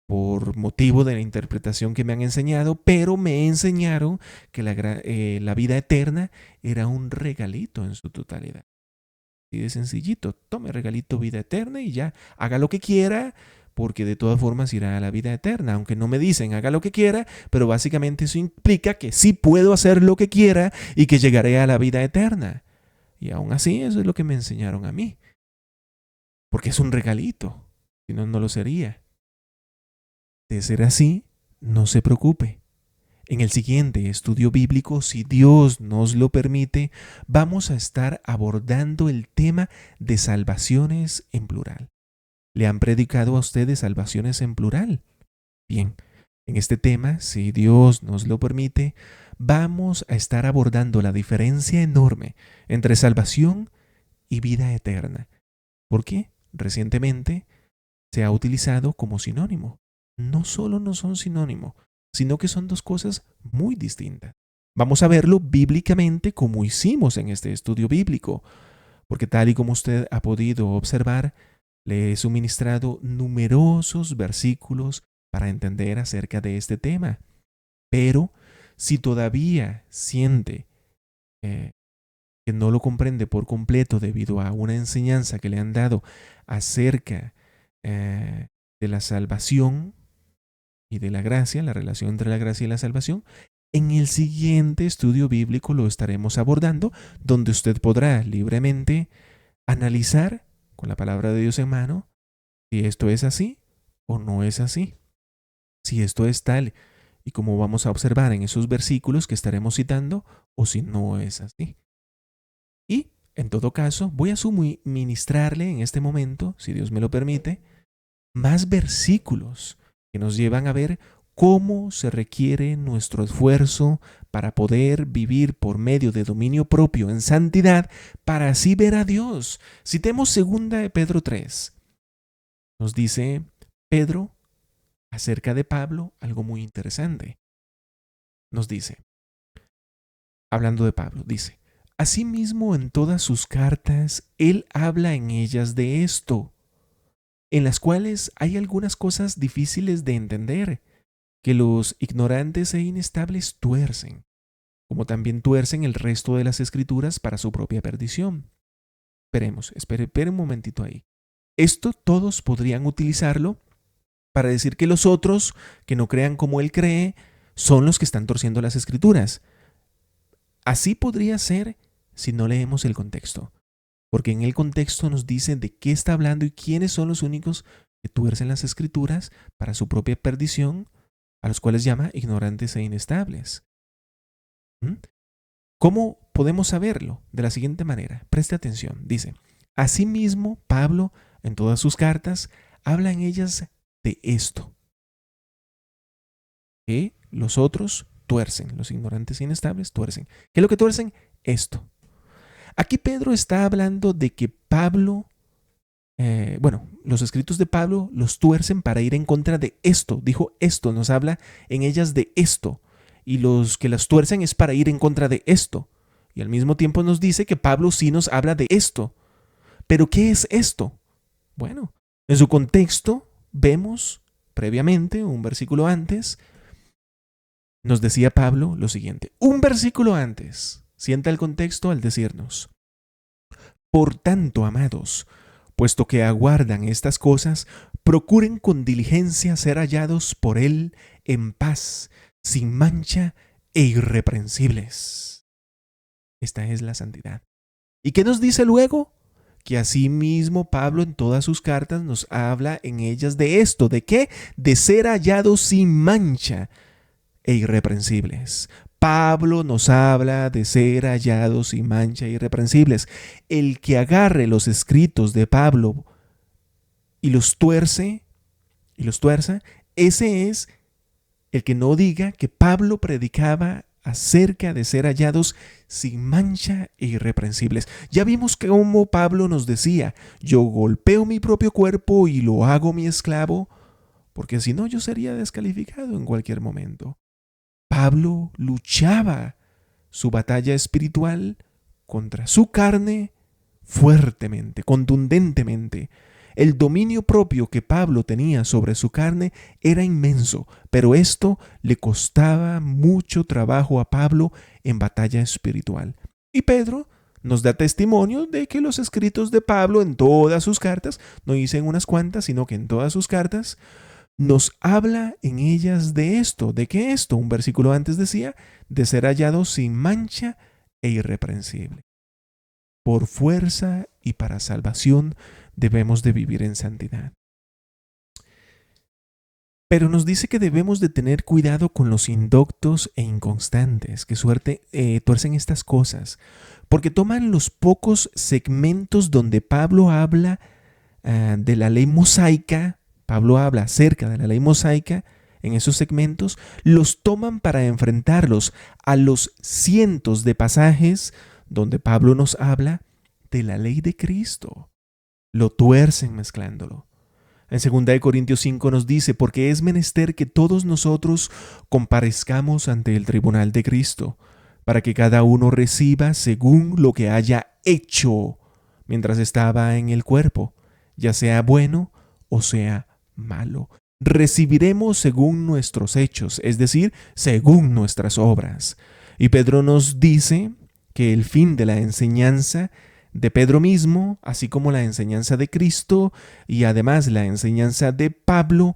por motivo de la interpretación que me han enseñado, pero me enseñaron que la vida eterna era un regalito en su totalidad. Y de sencillito, tome regalito vida eterna y ya, haga lo que quiera, porque de todas formas irá a la vida eterna, aunque no me dicen haga lo que quiera, pero básicamente eso implica que sí puedo hacer lo que quiera y que llegaré a la vida eterna. Y aún así eso es lo que me enseñaron a mí, porque es un regalito, si no, no lo sería. De ser así, no se preocupe. En el siguiente estudio bíblico, si Dios nos lo permite, vamos a estar abordando el tema de salvaciones en plural. ¿Le han predicado a ustedes salvaciones en plural? Bien, en este tema, si Dios nos lo permite, vamos a estar abordando la diferencia enorme entre salvación y vida eterna. ¿Por qué? Recientemente se ha utilizado como sinónimo. No solo no son sinónimo, sino que son dos cosas muy distintas. Vamos a verlo bíblicamente como hicimos en este estudio bíblico, porque tal y como usted ha podido observar, le he suministrado numerosos versículos para entender acerca de este tema. Pero si todavía siente que no lo comprende por completo debido a una enseñanza que le han dado acerca de la salvación y de la gracia, la relación entre la gracia y la salvación, en el siguiente estudio bíblico lo estaremos abordando, donde usted podrá libremente analizar con la palabra de Dios en mano si esto es así o no es así, si esto es tal y como vamos a observar en esos versículos que estaremos citando, o si no es así. Y, en todo caso, voy a suministrarle en este momento, si Dios me lo permite, más versículos que nos llevan a ver cómo se requiere nuestro esfuerzo para poder vivir por medio de dominio propio en santidad, para así ver a Dios. Citemos 2 de Pedro 3. Nos dice Pedro acerca de Pablo algo muy interesante. Nos dice, hablando de Pablo, dice, asimismo en todas sus cartas, él habla en ellas de esto, en las cuales hay algunas cosas difíciles de entender, que los ignorantes e inestables tuercen, como también tuercen el resto de las escrituras para su propia perdición. Espere un momentito ahí. Esto todos podrían utilizarlo para decir que los otros, que no crean como él cree, son los que están torciendo las escrituras. Así podría ser si no leemos el contexto, porque en el contexto nos dice de qué está hablando y quiénes son los únicos que tuercen las escrituras para su propia perdición, a los cuales llama ignorantes e inestables. ¿Cómo podemos saberlo? De la siguiente manera, preste atención, dice, asimismo Pablo en todas sus cartas habla en ellas de esto, que los otros tuercen, los ignorantes e inestables tuercen. ¿Qué es lo que tuercen? Esto. Aquí Pedro está hablando de que Pablo, los escritos de Pablo los tuercen para ir en contra de esto. Dijo esto, nos habla en ellas de esto. Y los que las tuercen es para ir en contra de esto. Y al mismo tiempo nos dice que Pablo sí nos habla de esto. ¿Pero qué es esto? Bueno, en su contexto vemos previamente, un versículo antes, nos decía Pablo lo siguiente. Un versículo antes, sienta el contexto al decirnos, por tanto, amados, puesto que aguardan estas cosas, procuren con diligencia ser hallados por Él en paz, sin mancha e irreprensibles. Esta es la santidad. ¿Y qué nos dice luego? Que asimismo Pablo en todas sus cartas nos habla en ellas de esto. ¿De qué? De ser hallados sin mancha e irreprensibles. Pablo nos habla de ser hallados sin mancha e irreprensibles. El que agarre los escritos de Pablo y los tuerza, ese es el que no diga que Pablo predicaba acerca de ser hallados sin mancha e irreprensibles. Ya vimos que como Pablo nos decía, yo golpeo mi propio cuerpo y lo hago mi esclavo, porque si no yo sería descalificado en cualquier momento. Pablo luchaba su batalla espiritual contra su carne fuertemente, contundentemente. El dominio propio que Pablo tenía sobre su carne era inmenso, pero esto le costaba mucho trabajo a Pablo en batalla espiritual. Y Pedro nos da testimonio de que los escritos de Pablo en todas sus cartas, no dicen unas cuantas, sino que en todas sus cartas, nos habla en ellas de esto, de que esto, un versículo antes decía, de ser hallado sin mancha e irreprensible. Por fuerza y para salvación debemos de vivir en santidad. Pero nos dice que debemos de tener cuidado con los indoctos e inconstantes que tuercen estas cosas, porque toman los pocos segmentos donde Pablo habla de la ley mosaica. Pablo habla acerca de la ley mosaica en esos segmentos, los toman para enfrentarlos a los cientos de pasajes donde Pablo nos habla de la ley de Cristo. Lo tuercen mezclándolo. En 2 Corintios 5 nos dice, porque es menester que todos nosotros comparezcamos ante el tribunal de Cristo, para que cada uno reciba según lo que haya hecho mientras estaba en el cuerpo, ya sea bueno o sea malo. Recibiremos según nuestros hechos, es decir, según nuestras obras. Y Pedro nos dice que el fin de la enseñanza de Pedro mismo, así como la enseñanza de Cristo y además la enseñanza de Pablo,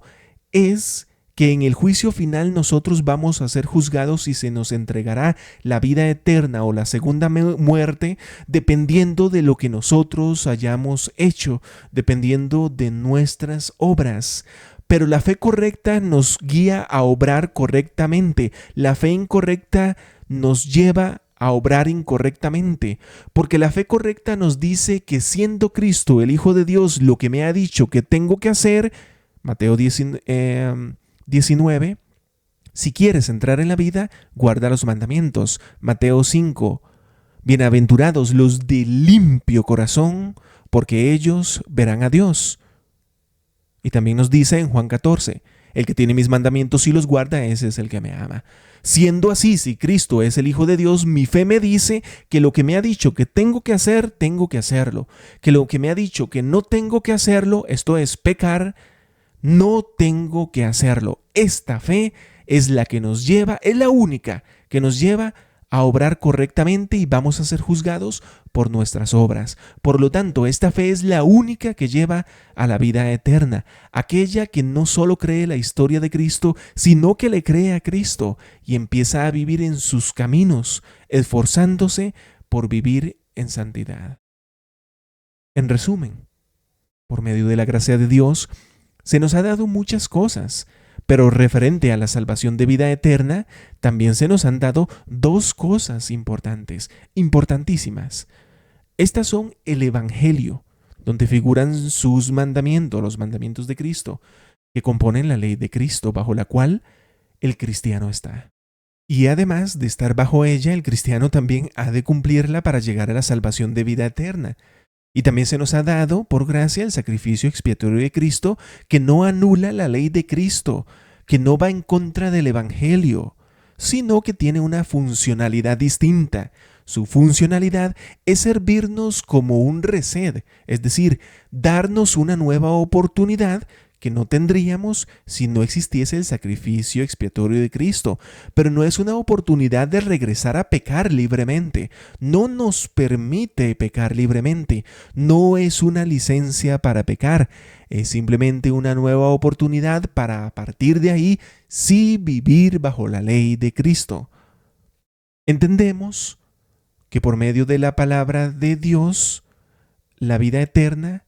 es que en el juicio final nosotros vamos a ser juzgados y se nos entregará la vida eterna o la segunda muerte dependiendo de lo que nosotros hayamos hecho, dependiendo de nuestras obras. Pero la fe correcta nos guía a obrar correctamente. La fe incorrecta nos lleva a obrar incorrectamente, porque la fe correcta nos dice que siendo Cristo el Hijo de Dios lo que me ha dicho que tengo que hacer, Mateo 19, si quieres entrar en la vida, guarda los mandamientos. Mateo 5, bienaventurados los de limpio corazón, porque ellos verán a Dios. Y también nos dice en Juan 14, el que tiene mis mandamientos y los guarda, ese es el que me ama. Siendo así, si Cristo es el Hijo de Dios, mi fe me dice que lo que me ha dicho que tengo que hacer, tengo que hacerlo. Que lo que me ha dicho que no tengo que hacerlo, esto es pecar, no tengo que hacerlo. Esta fe es la que nos lleva, es la única que nos lleva a obrar correctamente y vamos a ser juzgados por nuestras obras. Por lo tanto, esta fe es la única que lleva a la vida eterna, aquella que no solo cree la historia de Cristo, sino que le cree a Cristo y empieza a vivir en sus caminos, esforzándose por vivir en santidad. En resumen, por medio de la gracia de Dios, se nos ha dado muchas cosas, pero referente a la salvación de vida eterna, también se nos han dado dos cosas importantes, importantísimas. Estas son el Evangelio, donde figuran sus mandamientos, los mandamientos de Cristo, que componen la ley de Cristo, bajo la cual el cristiano está. Y además de estar bajo ella, el cristiano también ha de cumplirla para llegar a la salvación de vida eterna. Y también se nos ha dado, por gracia, el sacrificio expiatorio de Cristo, que no anula la ley de Cristo, que no va en contra del Evangelio, sino que tiene una funcionalidad distinta. Su funcionalidad es servirnos como un reset, es decir, darnos una nueva oportunidad que no tendríamos si no existiese el sacrificio expiatorio de Cristo. Pero no es una oportunidad de regresar a pecar libremente. No nos permite pecar libremente. No es una licencia para pecar. Es simplemente una nueva oportunidad para a partir de ahí sí vivir bajo la ley de Cristo. Entendemos que por medio de la palabra de Dios, la vida eterna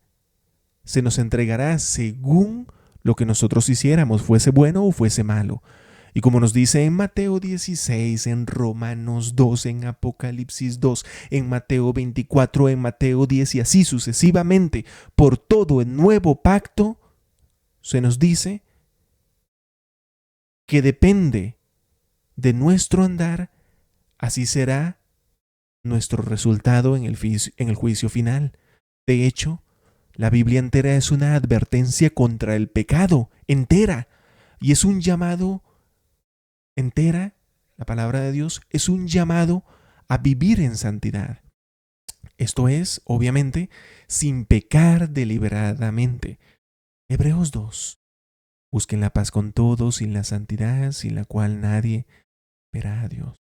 se nos entregará según lo que nosotros hiciéramos, fuese bueno o fuese malo. Y como nos dice en Mateo 16, en Romanos 2, en Apocalipsis 2, en Mateo 24, en Mateo 10 y así sucesivamente, por todo el nuevo pacto, se nos dice que depende de nuestro andar Así será nuestro resultado en el juicio final. De hecho, la Biblia entera es una advertencia contra el pecado, entera. Y es un llamado entera, la palabra de Dios, es un llamado a vivir en santidad. Esto es, obviamente, sin pecar deliberadamente. Hebreos 2. Busquen la paz con todos y la santidad sin la cual nadie verá a Dios.